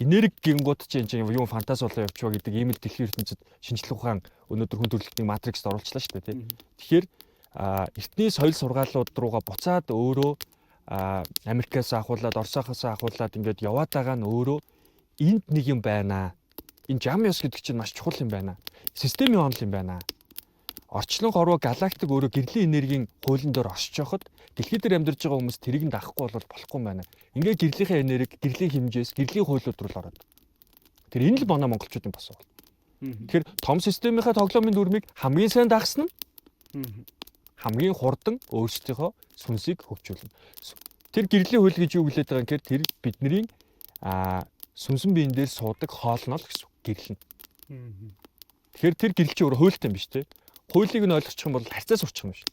энерги гингууд чинь юм фантаз болоо явчихва гэдэг ийм л дэлхийн ертөнцид шинжлэх ухаан өнөөдөр хүн төрөлхтний матриксд оруулчлаа шүү дээ. Тэгэхээр эртний соёл сургаалууд руугаа буцаад өөрөө Америкаас ахуулаад, Оросоос ахуулаад ингээд яваад байгаа нь өөрөө энд нэг юм байна. Энэ жам ёс гэдэг чинь маш чухал юм байна. Системийн онол юм байна. Орчлон хорвоо галактик өөрөө гэрлийн энергийн хуулийн дор оршиж явахад дэлхий дээр амьдарч байгаа хүмүүс тэрийг нь даахгүй бол болохгүй юм байна. Ингээд гэрлийнхээ энерги, гэрлийн хэмжээс, гэрлийн хуулиуд руу л ороод. Тэр энэ л манай монголчуудын босоо. Тэгэхээр том системийнхаа тоглоомын дүрмийг хамгийн сайн дагсан нь хамгийн хурдан өөрсдийнхөө сүнсийг хөгжүүлнэ. Тэр гэрлийн хууль гэж юу гэлээд байгаа юм гэхээр тэр бидний сүнсэн биен дээр суудаг хоолно л гэсэн үг, гэрэл нь. Мгм. Тэгэхээр тэр гэрэл чи өөрөө хуультай юм биш те. Хуулийг нь ойлгочих юм бол харьцаа сурчих юм биш.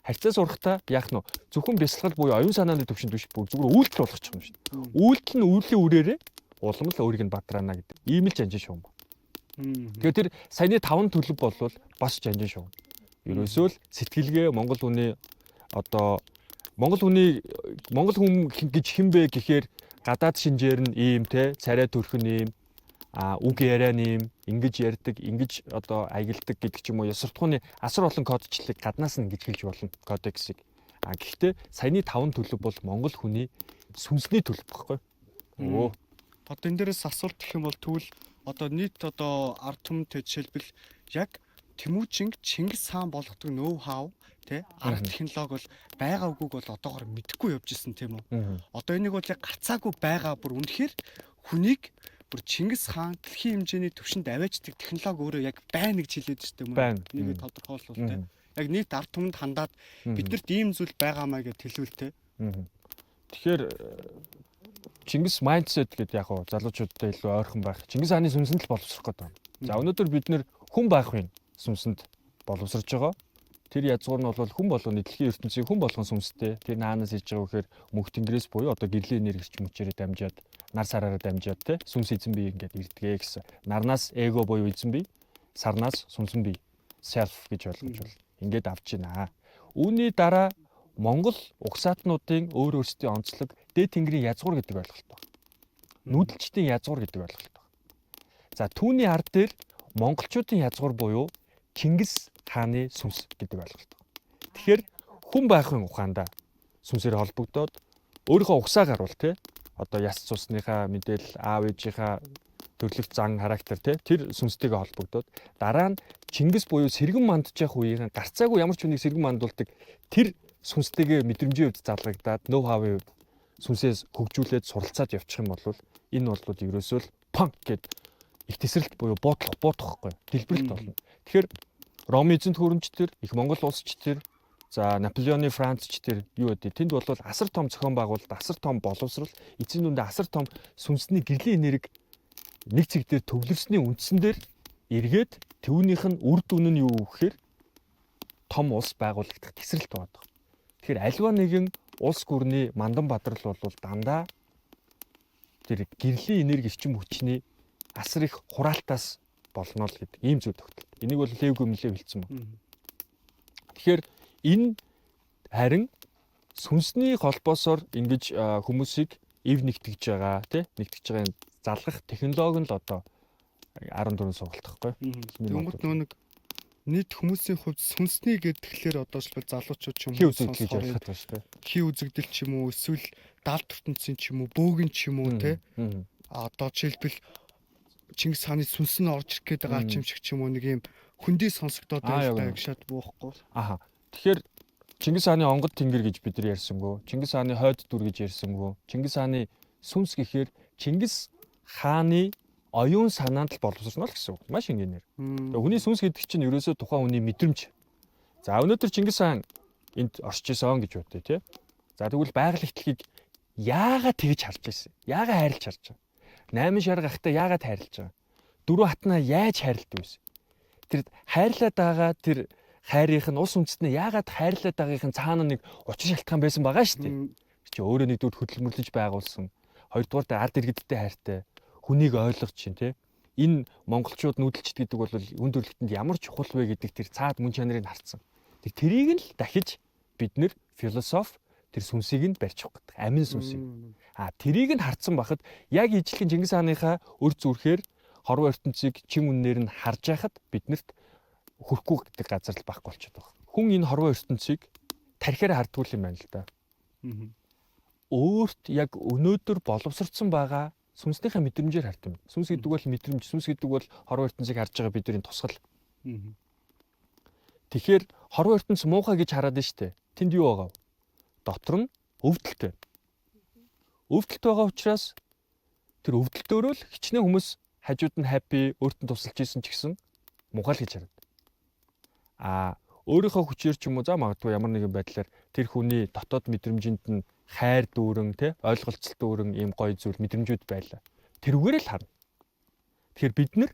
Харьцаа сурахдаа яах нь зөвхөн бясалгал буюу оюун санааны төвшөнд биш бүр зүгээр үйлдэл болгочих юм биш. Үйлдэл нь үйлийн үрээрээ улам л өөрийг нь бадраана гэдэг. Ийм л жанжин шуум. Мгм. Тэгэхээр тэр саяны 5 төлөв болвол бас жанжин шуум. Ерөөсөө л сэтгэлгээ Монгол хүний одоо Монгол хүн гэж хэн бэ гэхээр гадаад шинжээр нь ийм те царай төрхөн ийм үг яриа нэм ингэж ярьдаг, ингэж одоо аялдаг гэдэг ч юм уу. Ясвартхууны асар олон кодчлыг гаднаас нь ингэж хэлж болно кодексыг. Гэхдээ саяны 5 төлөв бол Монгол хүний сүнсний төлөв байхгүй. Өө. Одоо энэ дээрээс асуулт гэх юм бол тэгвэл одоо нийт одоо ард түмэнтэй жишээлбэл яг Тэмүүжин Чингис хаан болгодог ноу хау тий арга технологи бол байгаа үгүйг бол одоогоор мэдэхгүй явж исэн тийм үү. Одоо энийг бол яг гарцаагүй байгаа бүр үнэхээр хүнийг бүр Чингис хаан дэлхийн хэмжээний түвшинд аваачдаг технологи өөрөө яг байна гэж хэлээд шүү дээ. Нэгэ тодорхойлвол тий. Яг нийт ард түмэнд хандаад биднэрт ийм зүйл байгаамаа гэж хэлвэл тий. Тэгэхээр Чингис майндсет гэдэг яг уу залуучуудтай илүү ойрхон байх. Чингис хааны сүнсэнд л боловсрох гэдэг. За өнөөдөр бид нэр хүн байх юм сүнсэнд боловсрож байгаа. Тэр язгуур нь бол хүн болгоны дэлхийн ертөнцийн хүн болгон сүнстэй. Тэр наанаас иж байгаа гэхээр мөнх тэнгэрээс буюу одоо гэрлийн энергич мөчөөрөө дамжаад нар сараараа дамжаад те сүнс эзэн бие ингээд ирдгээ гэсэн. Нарнаас эго буюу эзэн бие, сарнаас сүнсэн бие, self гэж ойлгож байна. Ингээд авч байна. Үүний дараа Монгол угсаатнуудын өөр өөрсдийн онцлог дээд тэнгэрийн язгуур гэдэг ойлголт байна. Нүүдэлчдийн язгуур гэдэг ойлголт байна. За түүний ард дээр монголчуудын язгуур буюу Чингис хааны сүнс гэдэг ойлголт байна. Тэгэхээр хүн байхын ухаандаа сүнсээр холбогдоод өөрийнхөө угсаа гарвал те одоо яс цусныхаа мэдээлэл аав ээжийнхаа төрлөх зан характер те тэр сүнстэйгээ холбогдоод дараа нь Чингис буюу сэргэн мандж явах үеийн гарцаагүй ямар ч хүнийг сэргэн мандуулдаг тэр сүнстэйгээ мэдрэмжийн хувьд залгагдаад ноу хавын хувьд сүнсээс хөгжүүлээд суралцаад явчих юм бол энэ бол ерөөсөө л панк гэд их тесрэлт буюу буудахгүй дэлбэрэлт болно. Тэгэхээр Ром эзэнт хөрөмж төр их Монгол улсч төр за Наполеоны Францч төр юу гэдэг тэнд бол асар том зохион байгуулалт асар том боловсрал эцсийн дүндээ асар том сүнсний гэрлийн энерги нэг цэг дээр төвлөрсний үндсэн дээр эргээд түүнийх нь үр дүн нь юу гэхээр том улс байгуулагдах тесрэлт байдаг. Тэгэхээр альва нэгэн улс гүрний мандан бадрал бол дандаа тэр гэрлийн энерги эрчим хүчний асар их хураалтаас болно л гэдэг ийм зүйл тогтолт. Энийг бол Лев Гүмлээ хэлсэн байна. Тэгэхээр энэ харин сүнсний холбоосоор ингэж хүмүүсийг эв нэгтгэж байгаа тий нэгтгэж байгаа залгах технологи нь л одоо 14 сургалт байхгүй. Тэнгууд нэг нийт хүмүүсийн хувьд сүнсний гэдгээр одоо ч залуучууд ч юм уу сонсоход ялгах байна шүү дээ. Хий үзэгдэл ч юм уу эсвэл даалт ертөнцийн ч юм уу бөөгийн ч юм уу тий одоо жишээлбэл Чингис хааны сүнс нь орж ирэх гээд байгаа юм шиг ч юм уу нэг юм хүндий сонсогдоод байгаа шат буухгүй. Тэгэхээр Чингис хааны онгод тэнгэр гэж бид нар ярьсангүй. Чингис хааны хойд дүр гэж ярьсангүй. Чингис хааны сүнс гэхээр Чингис хааны оюун санаанд л боловсрно л гэсэн үг. Маш энгийнээр. Тэгээ хүний сүнс гэдэг чинь ерөөсөө тухайн хүний мэдрэмж. За өнөөдөр Чингис хаан энд орж исэн гэж бодъё тий. За тэгвэл байгаль ихтлгийг яагаад тэгж харж ирсэн? Яагаад хайрлаж харж байгаа? 8 шар гахтаа яагаад хайрлаж байгаа? 4 хатнаа яаж хайрладаг вэ? Тэр хайрлаад байгаа тэр хайрынх нь ус үндэстнээ яагаад хайрлаад байгаагийн цаана нэг учир шалтгаан байсан байгаа шүү дээ. Чи өөрөө нэгдүгээр хөдөлмөрлөж байгуулсан. Хоёрдугаар ард иргэдтэй хайртай. Хүнийг ойлгож чинь тий. Энэ монголчууд нүүдэлчд гэдэг бол үн төрлөختөнд ямар чухал вэ гэдэг тэр цаад мөн чанарыг харцсан. Тэрийг нь л дахиж бид нэр философи тэр сүнсийг нь барьж авах гэдэг. Амин сүнсийг. Тэрийг нь харцсан бахад яг ижилхэн Чингис хааныхаа өр зүрхээр хорвоо ертөнцийг чин үннээр нь харж байхад биднэрт хөрөхгүй гэдэг газар л байхгүй болчиход байгаа. Хүн энэ хорвоо ертөнцийг тархиараа хардгуул юм байна л да. Өөрт яг өнөөдөр боловсрцсан байгаа сүнснийхээ мэдрэмжээр хард юм. Сүнс гэдэг бол мэдрэмж, сүнс гэдэг бол хорвоо ертөнцийг харж байгаа бидний тусгал. Тэгэхээр хорвоо ертөнц муухай гэж хараад нь штэ. Тэнд юу байгаа вэ? Дотор нь өвдөлт байна. Өвдөлт байгаа учраас тэр өвдөлтөөрөө л хичнээн хүмүүс хажууд нь happy өөртөө тусалж исэн ч гэсэн муухай л гэж хараад. Өөрийнхөө хүчээр ч юм уу за магадгүй ямар нэгэн байдлаар тэр хүний дотоод мэдрэмжинд нь хайр дүүрэн те ойлголцол дүүрэн ийм гоё зүйл мэдрэмжүүд байлаа. Тэрүүгээр л харна. Тэгэхээр бид нар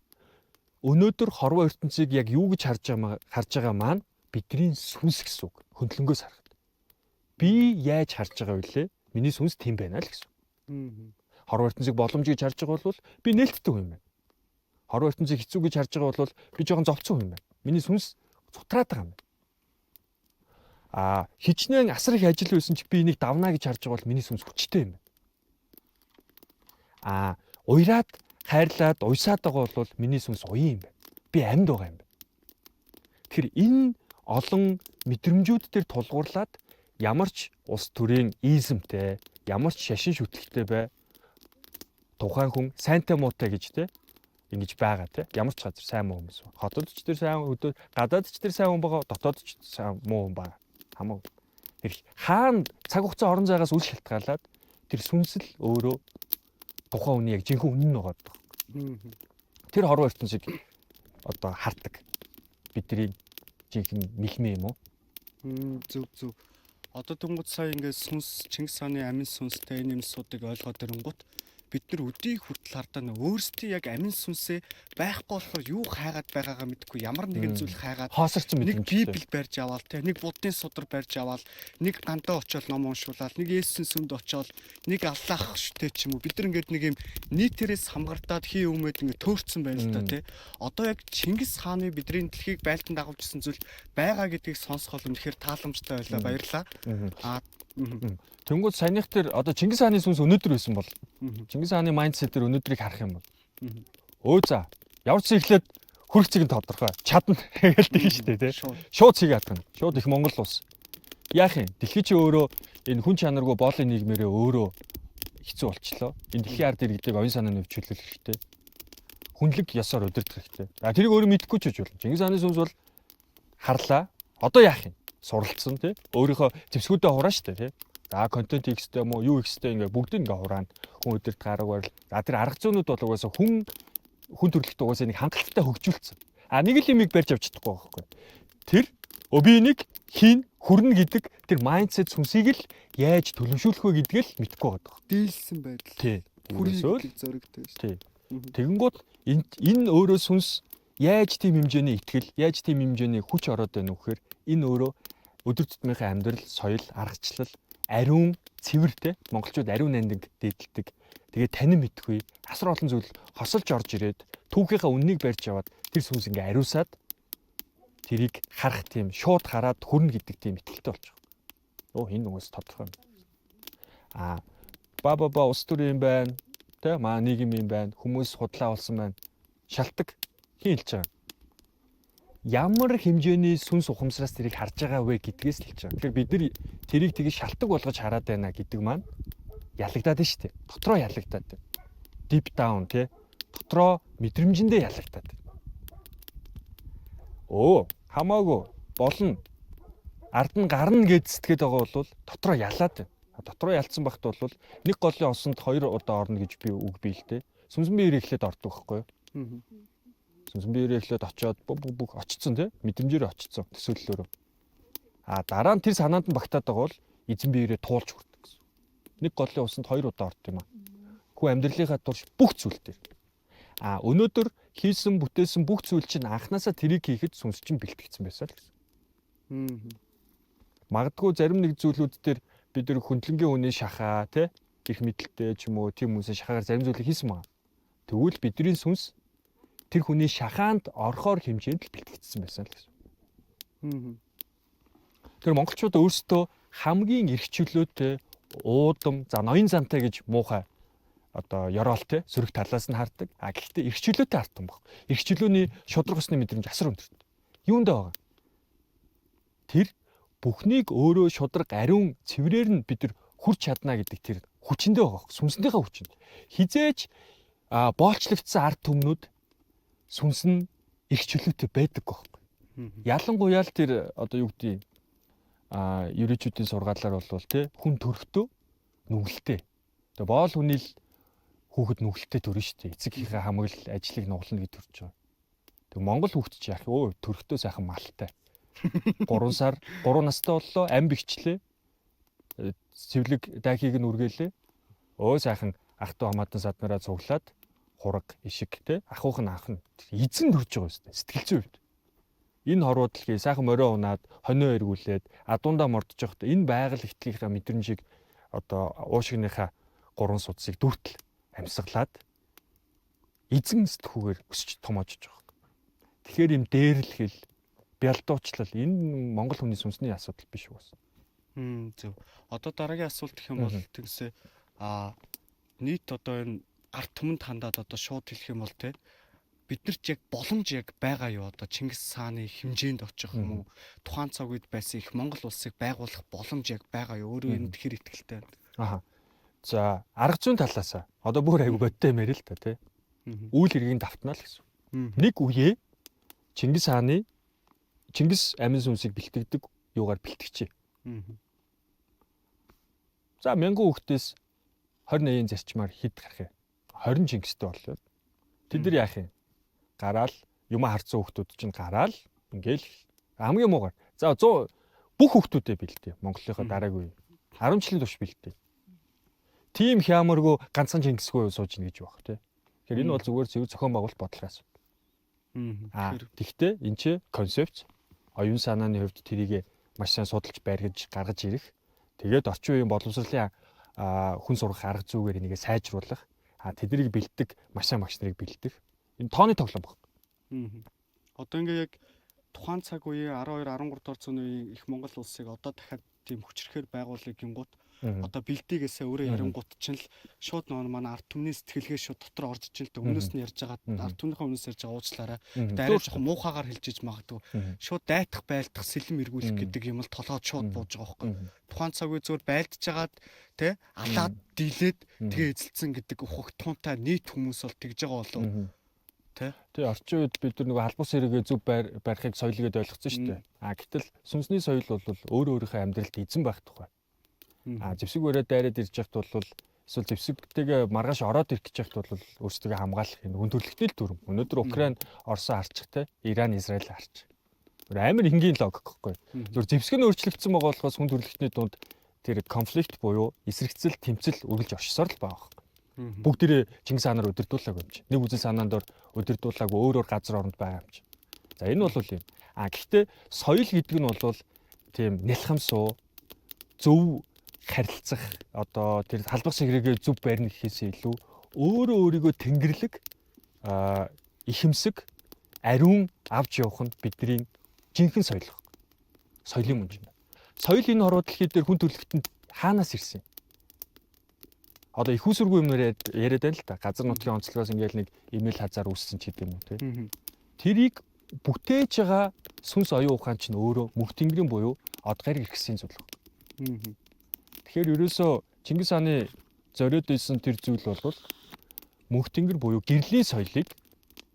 өнөөдөр хорвоо ертөнцийг яг юу гэж харж байгаа маань бидний сүнс гэсэн үг. Хөндлөнгөөс харахад. Би яаж харж байгаа вэ? Миний сүнс тийм байна л гэсэн. Хорвоо ертөнцийг боломж гэж харж байгаа бол би нээлттэй хүн юм байна. Хорвоо ертөнцийг хэцүү гэж харж байгаа бол би жоохон зовцсон хүн юм байна. Миний сүнс цутраад байгаа юм байна. Хичнээн асар их ажил байсан ч би энийг давна гэж харж байгаа бол миний сүнс хүчтэй юм байна. Уяраад хайрлаад уйсаад байгаа бол миний сүнс уян юм байна. Би амьд байгаа юм байна. Тэгэхээр энэ олон мэдрэмжүүд дээр тулгуурлаад ямар ч улс төрийн измтэй, ямар ч шашин шүтлэгтэй бай, тухайн хүн сайнтай муутай гэж те ингэж байгаа те. Ямар ч газар сайн муу хүмүүс. Хотод ч тэр сайн өдөр, гадаад ч тэр сайн хүн байгаа, дотоод ч сайн муу хүн байгаа. Хамаагүй. Тэр хаана цаг хугацаа орон зайгаас үл шалтгаалаад тэр сүнсэл өөрөө тухайн хүний яг жинхэнэ үнэн нь байгаа. Тэр хорвоо ертөнцийг одоо хартаг. Бидний жинхэнэ мэлмээ юм уу? Зөв. Одоо тэнгууд сая ингээд сүнс Чингис хааны амин сүнстэй энэ юмсуудыг ойлгоод ирэнгүүт бид нар өдийг хүртэл хардаа өөрсдөө яг амин сүнсээ байхгүй болохоор юу хайгаад байгаагаа мэдэхгүй ямар нэгэн зүйл хайгаад Хоосорсон нэг мэдрэмжтэй. библ барьж аваал те нэг буддын судар барьж аваал нэг гандаа очиод ном уншуулаад нэг Есүсийн сүмд очиод нэг аллах шүтээ ч юм уу бид нар ингээд нэг юм нийтээрээс хамгаартаад хий өмөд ингээд төөрцсөн байна л да те одоо яг Чингис хааны бидний дэлхийг байлдан дагуулжсэн зүйл байгаа гэдгийг сонсоход үнэхээр тааламжтай байлаа баярлаа. Тэнгүүд саяных тэр одоо Чингис хааны сүнс өнөөдөр байсан бол Чингис хааны майндсет тэр өнөөдрийг харах юм бол өө за ямар ч ихлээд хөрөх цэг нь тодорхой чадна гэлдэг шүү дээ тий. Шууд цэг ядгана. Шууд их Монгол улс. Яах юм? Дэлхий чи өөрөө энэ хүн чанаргүй боолын нийгмээрээ өөрөө хэцүү болчлоо. Энэ дэлхийн ард иргэдэг оюун санааны өвчлөл хэрэгтэй. Хүнлэг ёсоор удирдах хэрэгтэй. Тэрийг өөрөө мэдэхгүй ч гэж болно. Чингис хааны сүнс бол харлаа. Одоо яах юм? Суралцсан тий. Өөрийнхөө зэвсгүүдээ хураа штэ тий. Контент хийхтэй юм уу, юу хийхтэй ингээ бүгдийг ингээ хураана. Хүн өдөрт гараг барил. Тэр арга зүйнүүд бол угаасаа хүн төрөлхтөө угаасаа нэг хангалттай хөгжүүлсэн. Нэг л юмыг барьж авч чадахгүй байхгүй. Тэр би нэг хийн хүрнэ гэдэг тэр майндсет сүнсийг л яаж төлөвшүүлэх вэ гэдгийг л мэдэхгүй байгаа. Дийлсэн байдал. Тий. Хүрээсөө зоригтой шүү. Тий. Тэгэнгүүт энэ өөрөө сүнс яаж тийм хэмжээний итгэл, яаж тийм хэмжээний хүч ороод байна вэ гэхээр энэ өөрөө өдөр тутмынхаа амьдрал, соёл, аргачлал, ариун, цэвэртэй монголчууд ариун нандинг дээдэлдэг. Тэгээ танин мэдхгүй асар олон зүйл хосолж орж ирээд түүхийнхаа үннийг барьж аваад тэр сүнс ингээ ариусаад тэрийг харах тийм шууд хараад хүрнэ гэдэг тийм итгэлтэй болж байгаа. Энэ нүгээс тодорхой юм. Баба улс төр юм байна. Тэ маа нийгэм юм байна. Хүмүүс худлаа болсон байна. Шалтгаан хин хэлж байгаа. Ямар хэмжээний сүнс ухамсараас тэрийг харж байгаа вэ гэдгээс л хэлж байгаа. Тэгэхээр бид нар тэрийг тгий шалтгаан болгож хараад байна гэдэг маань ялагдаад байна шүү дээ. Дотроо ялагдаад байна. Deep down тий. Дотроо мэдрэмжэндээ ялагдаад байна. Хамаагүй болно. Ард нь гарна гэж сэтгэхэд байгаа бол дотроо ялаад байна. Дотроо ялцсан багт бол нэг голын осонд 2 удаа орно гэж би үг бий л дээ. Сүмсэн биеэр эхлээд ордог байхгүй юу? Сүмсэн биеэр эхлээд очиод бүх очицсон тий. Мэдрэмжээр очицсон төсөөллөөрөө. Дараа нь тэр санаанд нь багтаад байгаа бол эзэн биеэрээ туулж хүрдэг гэсэн. Нэг голын усанд 2 удаа ордог юм аа. Хүн амьдралынхаа турш бүх зүйл дээр. Өнөөдөр хийсэн бүтээсэн бүх зүйл чинь анханасаа тэрийг хийхэд сүнс чинь бэлтгэгдсэн байсан л гэсэн. Магадгүй зарим нэг зүйлүүд дээр бид нар хөндлөнгийн хүний шахаа тий их мэдлэлтэй ч юм уу тийм хүмүүсийн шахаагаар зарим зүйлийг хийсэн байгаа. Тэгвэл бидний сүнс тэр хүний шахаанд орохоор хэмжээнд л бэлтгэгдсэн байсан л гэсэн. Тэр монголчууд өөрсдөө хамгийн эрх чөлөөтэй уудам за ноён зантай гэж муухай одоо ёроолтой сөрөг талаас нь хардаг. Гэхдээ эрх чөлөөтэй хартсан баг. Эрх чөлөөний шудраг усны мэдрэмж асар өндөртэй. Юунд байгаа? Тэр бүхнийг өөрөө шудраг ариун цэврээр нь бид нар хүрч чадна гэдэг тэр хүчиндээ байгаа. Сүнснийхээ хүчинд. Хизээч боолчлогдсон ард түмнүүд сүнс нь эрх чөлөөтэй байдаг байхгүй. Ялангуяа л тэр одоо юу гэдэг ерөөчүүдийн сургаалаар болвол тий хүн төрхтөө нүгэлтэй. Тэгээ боол хүний л хүүхэд нүгэлтэй төрнө шүү дээ. Эцэгийнхээ хамгаал ажлыг нуглана гэж төрж байгаа. Тэг Монгол хүүхэд ч яах вэ? Төрхтөө сайхан малтай. 3 настай боллоо, ам бигчлээ. цэвлэг дайхийг нь үргэлээ. Өө сайхан ах トゥ хамаатан саднараа цуглаад хураг ишиг те ахуух нь анх нь эзэн төрж байгаа юм байна. Сэтгэл зүйн хувьд. Энэ хорвоодлыг сайхан морио унаад хонио эргүүлээд адуундаа мордож явахдаа энэ байгаль ихтлийнхаа мэдрэмжийг одоо уушигныхаа 3 судсыг дүртэл амьсгалаад эзэн сэтгүүгээр өсч томоожж байгаа. Тэгэхээр юм дээрлэхэл бялдуучлал энэ Монгол хүний сүнсний асуудал биш үү? Зөв. Одоо дараагийн асуулт гэх юм бол тэгсээ нийт одоо энэ ард түмэнд хандаад одоо шууд хэлэх юм бол те биднэрт яг боломж яг байгаа юу одоо Чингис хааны хэмжээнд очих юм уу? Тухайн цаг үед байсан их Монгол улсыг байгуулах боломж яг байгаа юу? Өөрөө энд хэр ихтэй байна? За арга зүйн талаас одоо бүр айгу бодтой юмэр л та тий. Үйл хэргийг давтнаа л гэсэн. Нэг үеэ Чингис амин сүнсийг бэлтгэдэг юугаар бэлтгэжээ. За 1000 хүүхдээс 20 зарчмаар хэд гарах юм? 20 Чингистэй боллоо. Тэд нар яах юм? Гараал юм харцсан хүүхдүүд чинь гараал ингээл хамгийн муугаар. За 100 бүх хүүхдүүдэд бэлтээ. Монголынхоо дараагийн 10 жилийн турш бэлтээ. Тим хямаргүй ганцхан Чингисгүй сууж ийн гэж баг тий. Тэгэхээр энэ бол зүгээр зөв зохион байгуулалт бодлогын асуудал. Тэгтээ энэ чи концепц оюун санааны хувьд тэрийг маш сайн судалж байргаж гаргаж ирэх. Тэгээд орчин үеийн боловсролын хүн сурах арга зүйгээр энийг сайжруулах. Тэднийг бэлддэг маш сайн багш нарыг бэлдэх. Энэ тооны тоглоом баг. Одоо ингээ яг тухайн цаг үеийн 12 13 дугаар зууны үеийн их Монгол улсыг одоо дахиад тийм хүчрэхээр байгуулах гингут одоо бэлдээгээсээ өөрөө ярингууд чинь л шууд манай ард түмний сэтгэлгээ шууд дотор орж ичил тэ өмнөөс нь ярьж байгаа ард түмнийхээ өмнөөс ярьж байгаа уучлаарай. Арай жоохон муухагаар хэлж иж магадгүй. Шууд дайтах байлдах сэлэм эргүүлэх гэдэг юм л толгойд шууд бууж байгаа байхгүй. Тухайн цаг үе зүгээр байлдж жагаад тэ алаад дийлээд тэгээ эзэлсэн гэдэг ухах туунтай нийт хүмүүс бол тэгж байгаа болов. Тэгээ орчин үед бид нар нөгөө халбус хэрэгээ зөв барихыг соёлгээд ойлгоцсон шүү дээ. Гэтэл сүнсний соёл бол өөрийнхөө амьдралд эзэн байх тухай. Зэвсэг өрөө дайраад ирж яхад бол эсвэл зэвсэгтэйгээ маргааш ороод ирэх гэж яхад бол өөрсдөө хамгаалах энэ хүндрэлтний л дүрм. Өнөөдөр Украин, Орос харчих те, Иран, Израиль харчих. Амар энгийн логик гэхгүй. Зөв зэвсэг нь өөрчлөгдсөн байгаа болохоос хүндрэлтний дунд тэр конфликт буюу эсрэгцэл, тэмцэл үргэлж оршсоор л байгаа. Бүгдээрээ Чингис хаанаар удирдуулаагүй юм чи. Нэг үзэл санаанд дор удирдуулаагүй өөр газар оронд байгаа юм чи. За энэ бол юм. Гэхдээ соёл гэдэг нь бол тийм нялхамсуу зөв харилцах одоо тэр халбах сэрэгээ зөв барьна гэхээсээ илүү өөрөө өөрийгөө тэнгэрлэг ихэмсэг ариун авч явах нь бидний жинхэнэ соёл. Соёлын мөн юм. Соёл энэ хорвоо дэлхий дээр хүн төрөлхтөнд хаанаас ирсэн юм? Одоо их усүргүй юмнаар яриад байна л та. Газар нутгийн онцлогоос ингээл нэг имэйл хазаар үүссэн ч гэдэг юм уу те. Тэрийг бүтээж байгаа сүнс оюун ухаан чинь өөрөө мөнх тэнгэрийн буюу од гариг иргэсийн зүйл байна. Тэгэхээр ерөөсөө Чингис хааны зориод байсан тэр зүйл бол мөнх тэнгэр буюу гэрлийн соёлыг,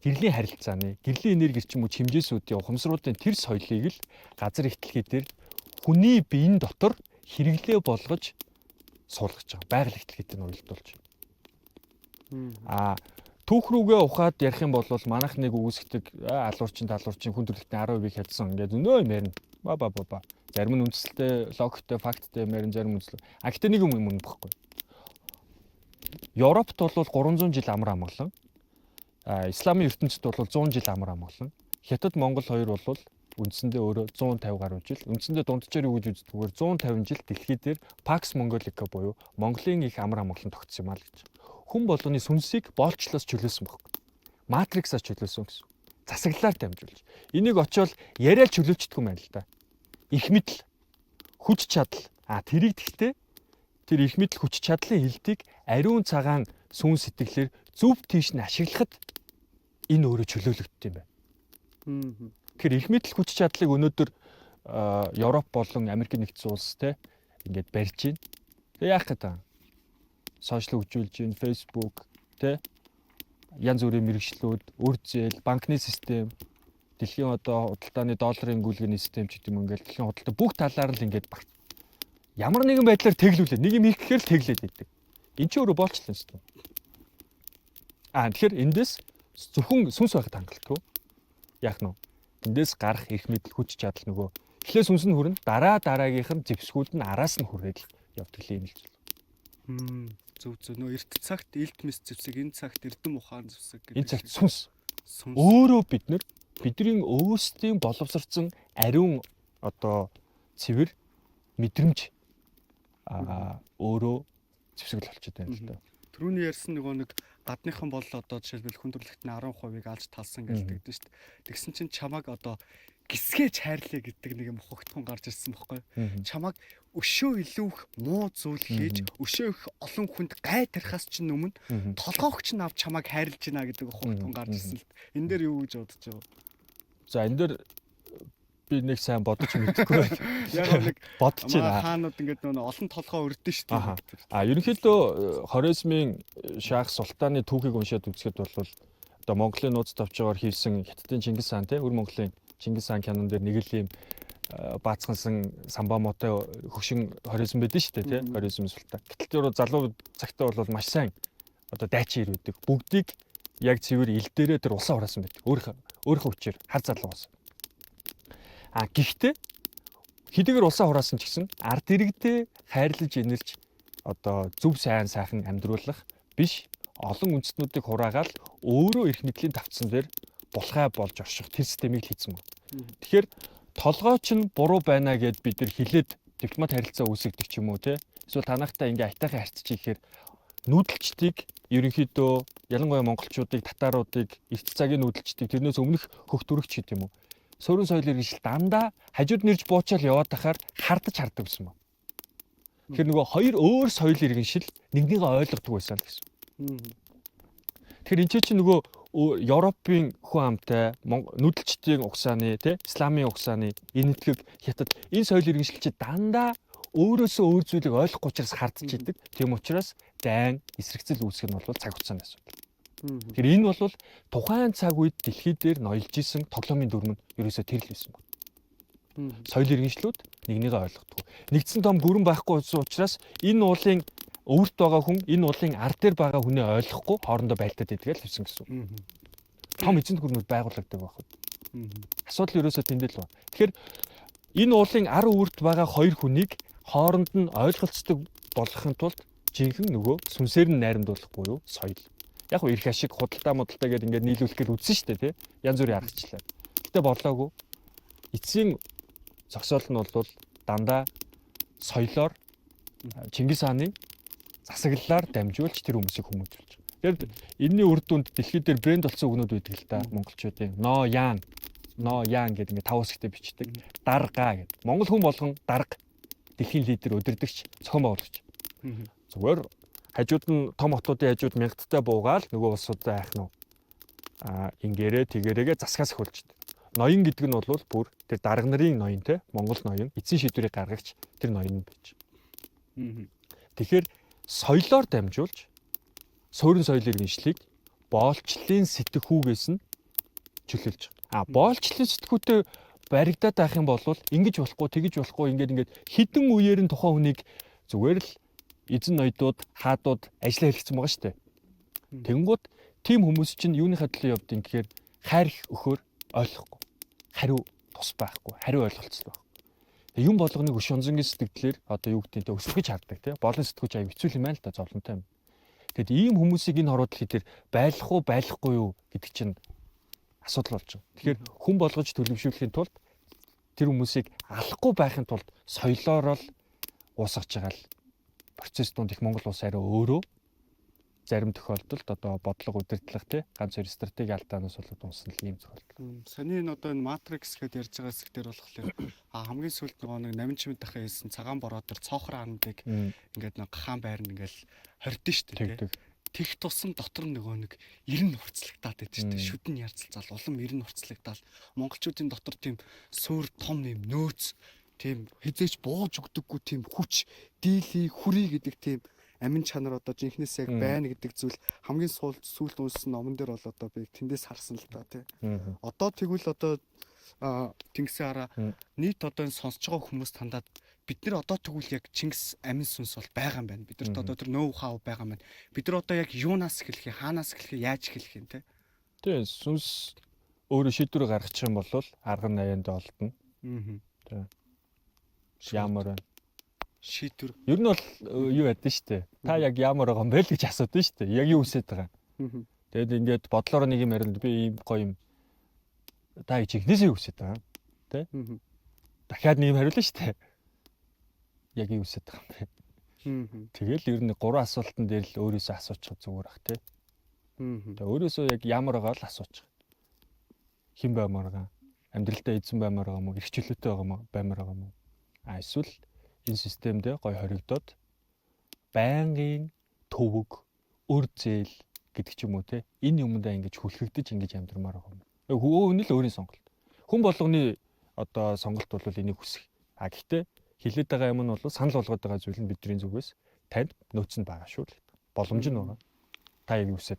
гэрлийн харилцааны, гэрлийн энерги ч юм уу хэмжээсүүдийн ухамсаруудын тэр соёлыг л газар ихтлэхий дээр хүний биеийн дотор хэрэглээ болгож суулгаж байгаа. Байгаль ихтлэхийд нь уялдуулж. Түүх рүүгээ ухаад ярих юм бол манайх нэг үгүйсгдэг алуурчин талуурчин хүн төрөлхтний 10% хядсан ингээд өнөө юм ярина. Ба. Зарим нь үндэслэлтэй, логиктэй, факттэй ярина, зарим үндэслэл. Гэхдээ нэг юм байхгүй. Европт бол 300 жил амар амгалан. Исламын ертөнцид бол 100 жил амар амгалан. Хятад, Монгол хоёр бол үндсэндээ өөрөө 150 гаруй жил. Үндсэндээ дунджаар юу гэж үздэггээр 150 жил дэлхий дээр Pax Mongolica буюу Монголын их амар амгалан тогтсон юм аа л гэж. Хүн болгоны сүнсийг боолчлоос чөлөөсөн байхгүй. Матриксаас чөлөөсөн гэсэн. Засаглалаар дамжуулж. Энийг очиод яриад чөлөөчдөг юм байна л да. Их мэдл, хүч чадал. Тэрийг тэгтээ тэр их мэдл хүч чадлын хилтийг ариун цагаан сүн сэтгэлээр зөв тийш нь ашиглахад энэ өөрөө чөлөөлөгддөг юм байна. Тэгэхээр их мэдл хүч чадлыг өнөөдөр Европ болон Америк нэгдсэн улс те ингээд барьж байна. Тэг яах гэдэг вэ? Сошиал хөгжүүлж байна, Facebook те янз бүрийн мэрэгчлүүд, үр зээл, банкны систем, дэлхийн одоо худалдааны долларын гүйлгээний систем ч гэдэг юм ингээд дэлхийн худалдаа бүх талаар л ингээд ямар нэгэн байдлаар тэглүүлээ. Нэг юм хийх гэхээр л тэглээд байдаг. Энд чинь өөрөө боолчлоо шүү дээ. Тэгэхээр эндээс зөвхөн сүнс байхад хангалтгүй. Яах нь вэ? Эндээс гарах их мэдл хүч чадал нөгөө эхлээ сүнс нь хүрнэ, дараагийнх нь зэвсгүүд нь араас нь хүрээд л явдаг л юм л зүйл. Зөв нөө эрт цагт илт мэс зэвсэг, энэ цагт эрдэм ухаан зэвсэг гэдэг. Энэ цагт сүнс. Сүнс. Өөрөө бидний өөрсдийн боловсрцсан ариун одоо цэвэр мэдрэмж өөрөө зэвсэгэл болчиход байна л да. Түрүүний ярьсан нэг гадныхан бол одоо жишээлбэл хүндрэлтний 10%-ыг алж талсан гэж тэгдэж шүү дээ. Тэгсэн чинь чамаг одоо гисгэж хайрлаа гэдэг нэг юм хогтхон гарч ирсэн байхгүй. Чамаг өшөө илүү их муу зүйл хийж, өшөө их олон хүнд гай тарихаас чинь өмнө толгоогч нь авч чамаг хайрлж байна гэдэг хогтхон гарч ирсэн л. Энэ дээр юу гэж бодож байгаа? За энэ дээр би нэг сайн бодож мэдэхгүй байна. Яг нэг бодож байна. Хаанууд ингээд нөө олон толгоо өрдөн шүү дээ. Ерөнхийдөө Хорезмын Шах Султаны түүхийг уншаад үзэхэд бол одоо Монголын нууц товчоогоор хийсэн Хятадын Чингис хаан өр Монголын Чингис хаан кинон дээр нэг л юм баацгансан самбамотой хөгшин Хорезм байдэн шүү дээ, тий? Хорезм султан. Гэтэл залуу цагтаа бол маш сайн одоо дайчин ир үүдэг. Бүгдийг яг цэвэр ил дээрээ тэр улсаа хураасан байдаг. Өөрийнхөө хүчээр хар залуу болсон. Гэхдээ хэдийгээр улсаа хураасан ч гэсэн ард иргэдээ хайрлаж инэлж одоо зөв сайхан амьдруулах биш, олон үндэстнүүдийг хураагаал өөрөө эрх мэдлийн тавцсан дээр булхай болж орших тэр системийг л хийсэн байна. Тэгэхээр толгойч нь буруу байна гэд бид нар хилээд дипломат харилцаа үүсгдэг ч юм уу те. Эсвэл танахтай ингээ айтайхан харьцчих ихээр нүүдэлчдийг ерөнхийдөө ялангуяа монголчуудыг, татаруудыг, эрт цагийн нүүдэлчдийг тэрнээс өмнөх хөх төрөгч гэдэг юм уу. Суурин соёл иргэншил дандаа хажууд нэрж буучаал яваад тахаар хардаж хардаг гэсэн ба. Тэгэхээр нөгөө хоёр өөр соёл иргэншил нэгнийгээ ойлгодог байсан л гэсэн. Тэгэхээр энэ чинь нөгөө Европын хүн амтай нүүдэлчдийн угсааны тий исламын угсааны энэтхэг хятад энэ соёл иргэншил чи дандаа өөрөөсөө өөр зүйлийг ойлгохгүй учраас хардж идэг. Тийм учраас дайн эсрэгцэл үүсгэх нь бол цаг хугацааны асуудал. Тэгэхээр энэ бол тухайн цаг үед дэлхий дээр ноёлж исэн тоглоомын дүрм нь ерөөсөө тэр л байсан байна. Соёл иргэншлүүд нэгнийгээ ойлгохгүй. Нэгдсэн том гүрэн байхгүй учраас энэ уулын өвөрт байгаа хүн энэ уулын ард дээр байгаа хүнээ ойлгохгүй хоорондоо байлтаад идгээл хэлсэн гэсэн. Том эзэнт гүрнүүд байгуулагддаг байх. Асуудал ерөөсөө тэндэл байна. Тэгэхээр энэ уулын ар өвөрт байгаа хоёр хүнийг хооронд нь ойлголцдог болгохын тулд жинхэнэ нөгөө сүнсээр нь найрамдуулах буюу соёл. Яг уу эрх ашиг худалдаа модалдаа гэдээ ингээд нийлүүлэхээр үзсэн шүү дээ, тий? Янз бүрийн аргачлал. Гэтэ болоогүй. Эцсийн зогсоол нь бол дандаа соёлоор Чингис хааны засаглалаар дамжуулж тэр хүмүүсийг хүмүүжүүлж байгаа. Тэгэхээр энэний үр дүнд дэлхий дээр брэнд болсон үгнүүд байдаг л да монголчуудын. Но яан гэдэг ингээд 5 хэсэгтээ бичдэг. Дарга гэдэг. Монгол хүн болгон дарга. Дэлхийн лидер, удирдагч, зохион байгуулагч. Зүгээр хажууд нь том хотуудын хажууд мянгаттай буугаал нөгөө улсуудаа айх нь ингээрээ тэгээрээгээ засгаас хөлждөг. Ноён гэдэг нь бол бүр тэр дарга нарын ноён те Монгол ноён эцсийн шийдвэрийг гаргагч тэр ноён байж. Тэгэхээр соёлоор дамжуулж суурин соёл иргэншлийг боолчлын сэтгхүүгээс нь чөлөөлж байгаа. Боолчлын сэтгхүүтэй баригдаад байх юм бол ингэж болохгүй, тэгэж болохгүй ингээд хідэн үеэр нь тухайн хүнийг зүгээр л эзэн ноёдууд, хаадууд ажиллаа хэлчихсэн байгаа шүү дээ. Тэнгүүд тийм хүмүүс чинь юуныхаа төлөө явдгийг гэхээр хайр өхөөр ойлгохгүй. Хариу тус байхгүй, хариу ойлголцол байхгүй. Юм болгоныг өш онзонгийн сэтгэлээр одоо юу гэдэг нь өсвөргөж хардаг тийм. Болон сэтгүүч аяг хэцүү юм байна л да зовлонтой юм. Тэгэд ийм хүмүүсийг энэ хороод хэлэхээр байлах уу, байлахгүй юу гэдэг чинь асуудал болж байгаа. Тэгэхээр хүн болгож төлөвшүүлэхийн тулд тэр хүмүүсийг алахгүй байхын тулд соёлоор л уусгаж байгаа л процесс донд их Монгол улс арай өөрөө зарим тохиолдолд одоо бодлого удирдлага тий ганц хоёр стратеги алдаанаас болоод дуусна л ийм тохиолдол. Саний энэ одоо энэ Matrix гэдээ ярьж байгаа хэсгээр болохоор хамгийн сүүлд нэг намжимд дахиад хэлсэн цагаан бороо төр цоохор хандыг ингээд нэг хаан байрна ингээл хордсон шүү дээ тий. Тех тусам дотор нэг эрен хурцлагтаад байдаг шүү дээ. Шүдэн ярцалцал улам эрен хурцлагтаал монголчуудын дотор тийм суур том юм нөөц тийм хизээч бууж өгдөггүй тийм хүч дийлий хүрий гэдэг тийм амин чанар одоо жинхнээс яг байна гэдэг зүйл хамгийн сүүлд унссан номон дээр бол одоо би тэндээс харсан л да тий. Одоо тэгвэл одоо Тэнгисийн хараа нийт одоо энэ сонсож байгаа хүмүүс тандаад бид нар одоо тэгвэл яг Чингис амин сүнс бол байгаа юм байна. Бидэрт одоо тэр ноу хау байгаа юм байна. Бид нар одоо яг юунаас эхлэх юм, хаанаас эхлэх юм, яаж эхлэх юм те. Тий, сүнс өөрөө шийдвэр гаргачих юм бол арга нь аянд олдно. Тий. Ямар байна. Шийдвэр. Ер нь бол юу ядсан шүү дээ. Та яг ямар байгаа юм бэ л гэж асуудсан шүү дээ. Яг юу хүсэж байгаа. Тэгээд ингээд бодлоор нэг юм ярил би ийм гоё юм. Та ичигнээсээ юу хүсэж байгаа. Тэ? Дахиад нэг юм хариулна шүү дээ. Яг юу хүсэж байгаа юм бэ? Тэгэл ер нь 3 асуултан дээр л өөрөөсөө асуучих зүгээр ах тий. Тэгээ өөрөөсөө яг ямар байгаа л асуучих. Хэн баймаар байгаа? Амьдралдаа эзэн баймаар байгаа мó? Эрх чөлөөтэй байгаа мó? Баймаар байгаа мó? Эсвэл энэ системдээ гой хоригдоод байнгын төвөг өр зээл гэдэг ч юм уу те энэ юмдаа ингэж хүлхэгдэж ингэж амьдрмаар байгаа юм. Өвөн л өөрийн сонголт. Хүн болгоны одоо сонголт бол энийг хүсэх. А гэхдээ хилээд байгаа юм нь бол санал болгоод байгаа зүйл нь бидний зүгээс танд нөөцөнд байгаа шүү л. Боломж нь байгаа. Та яг юу хүсэж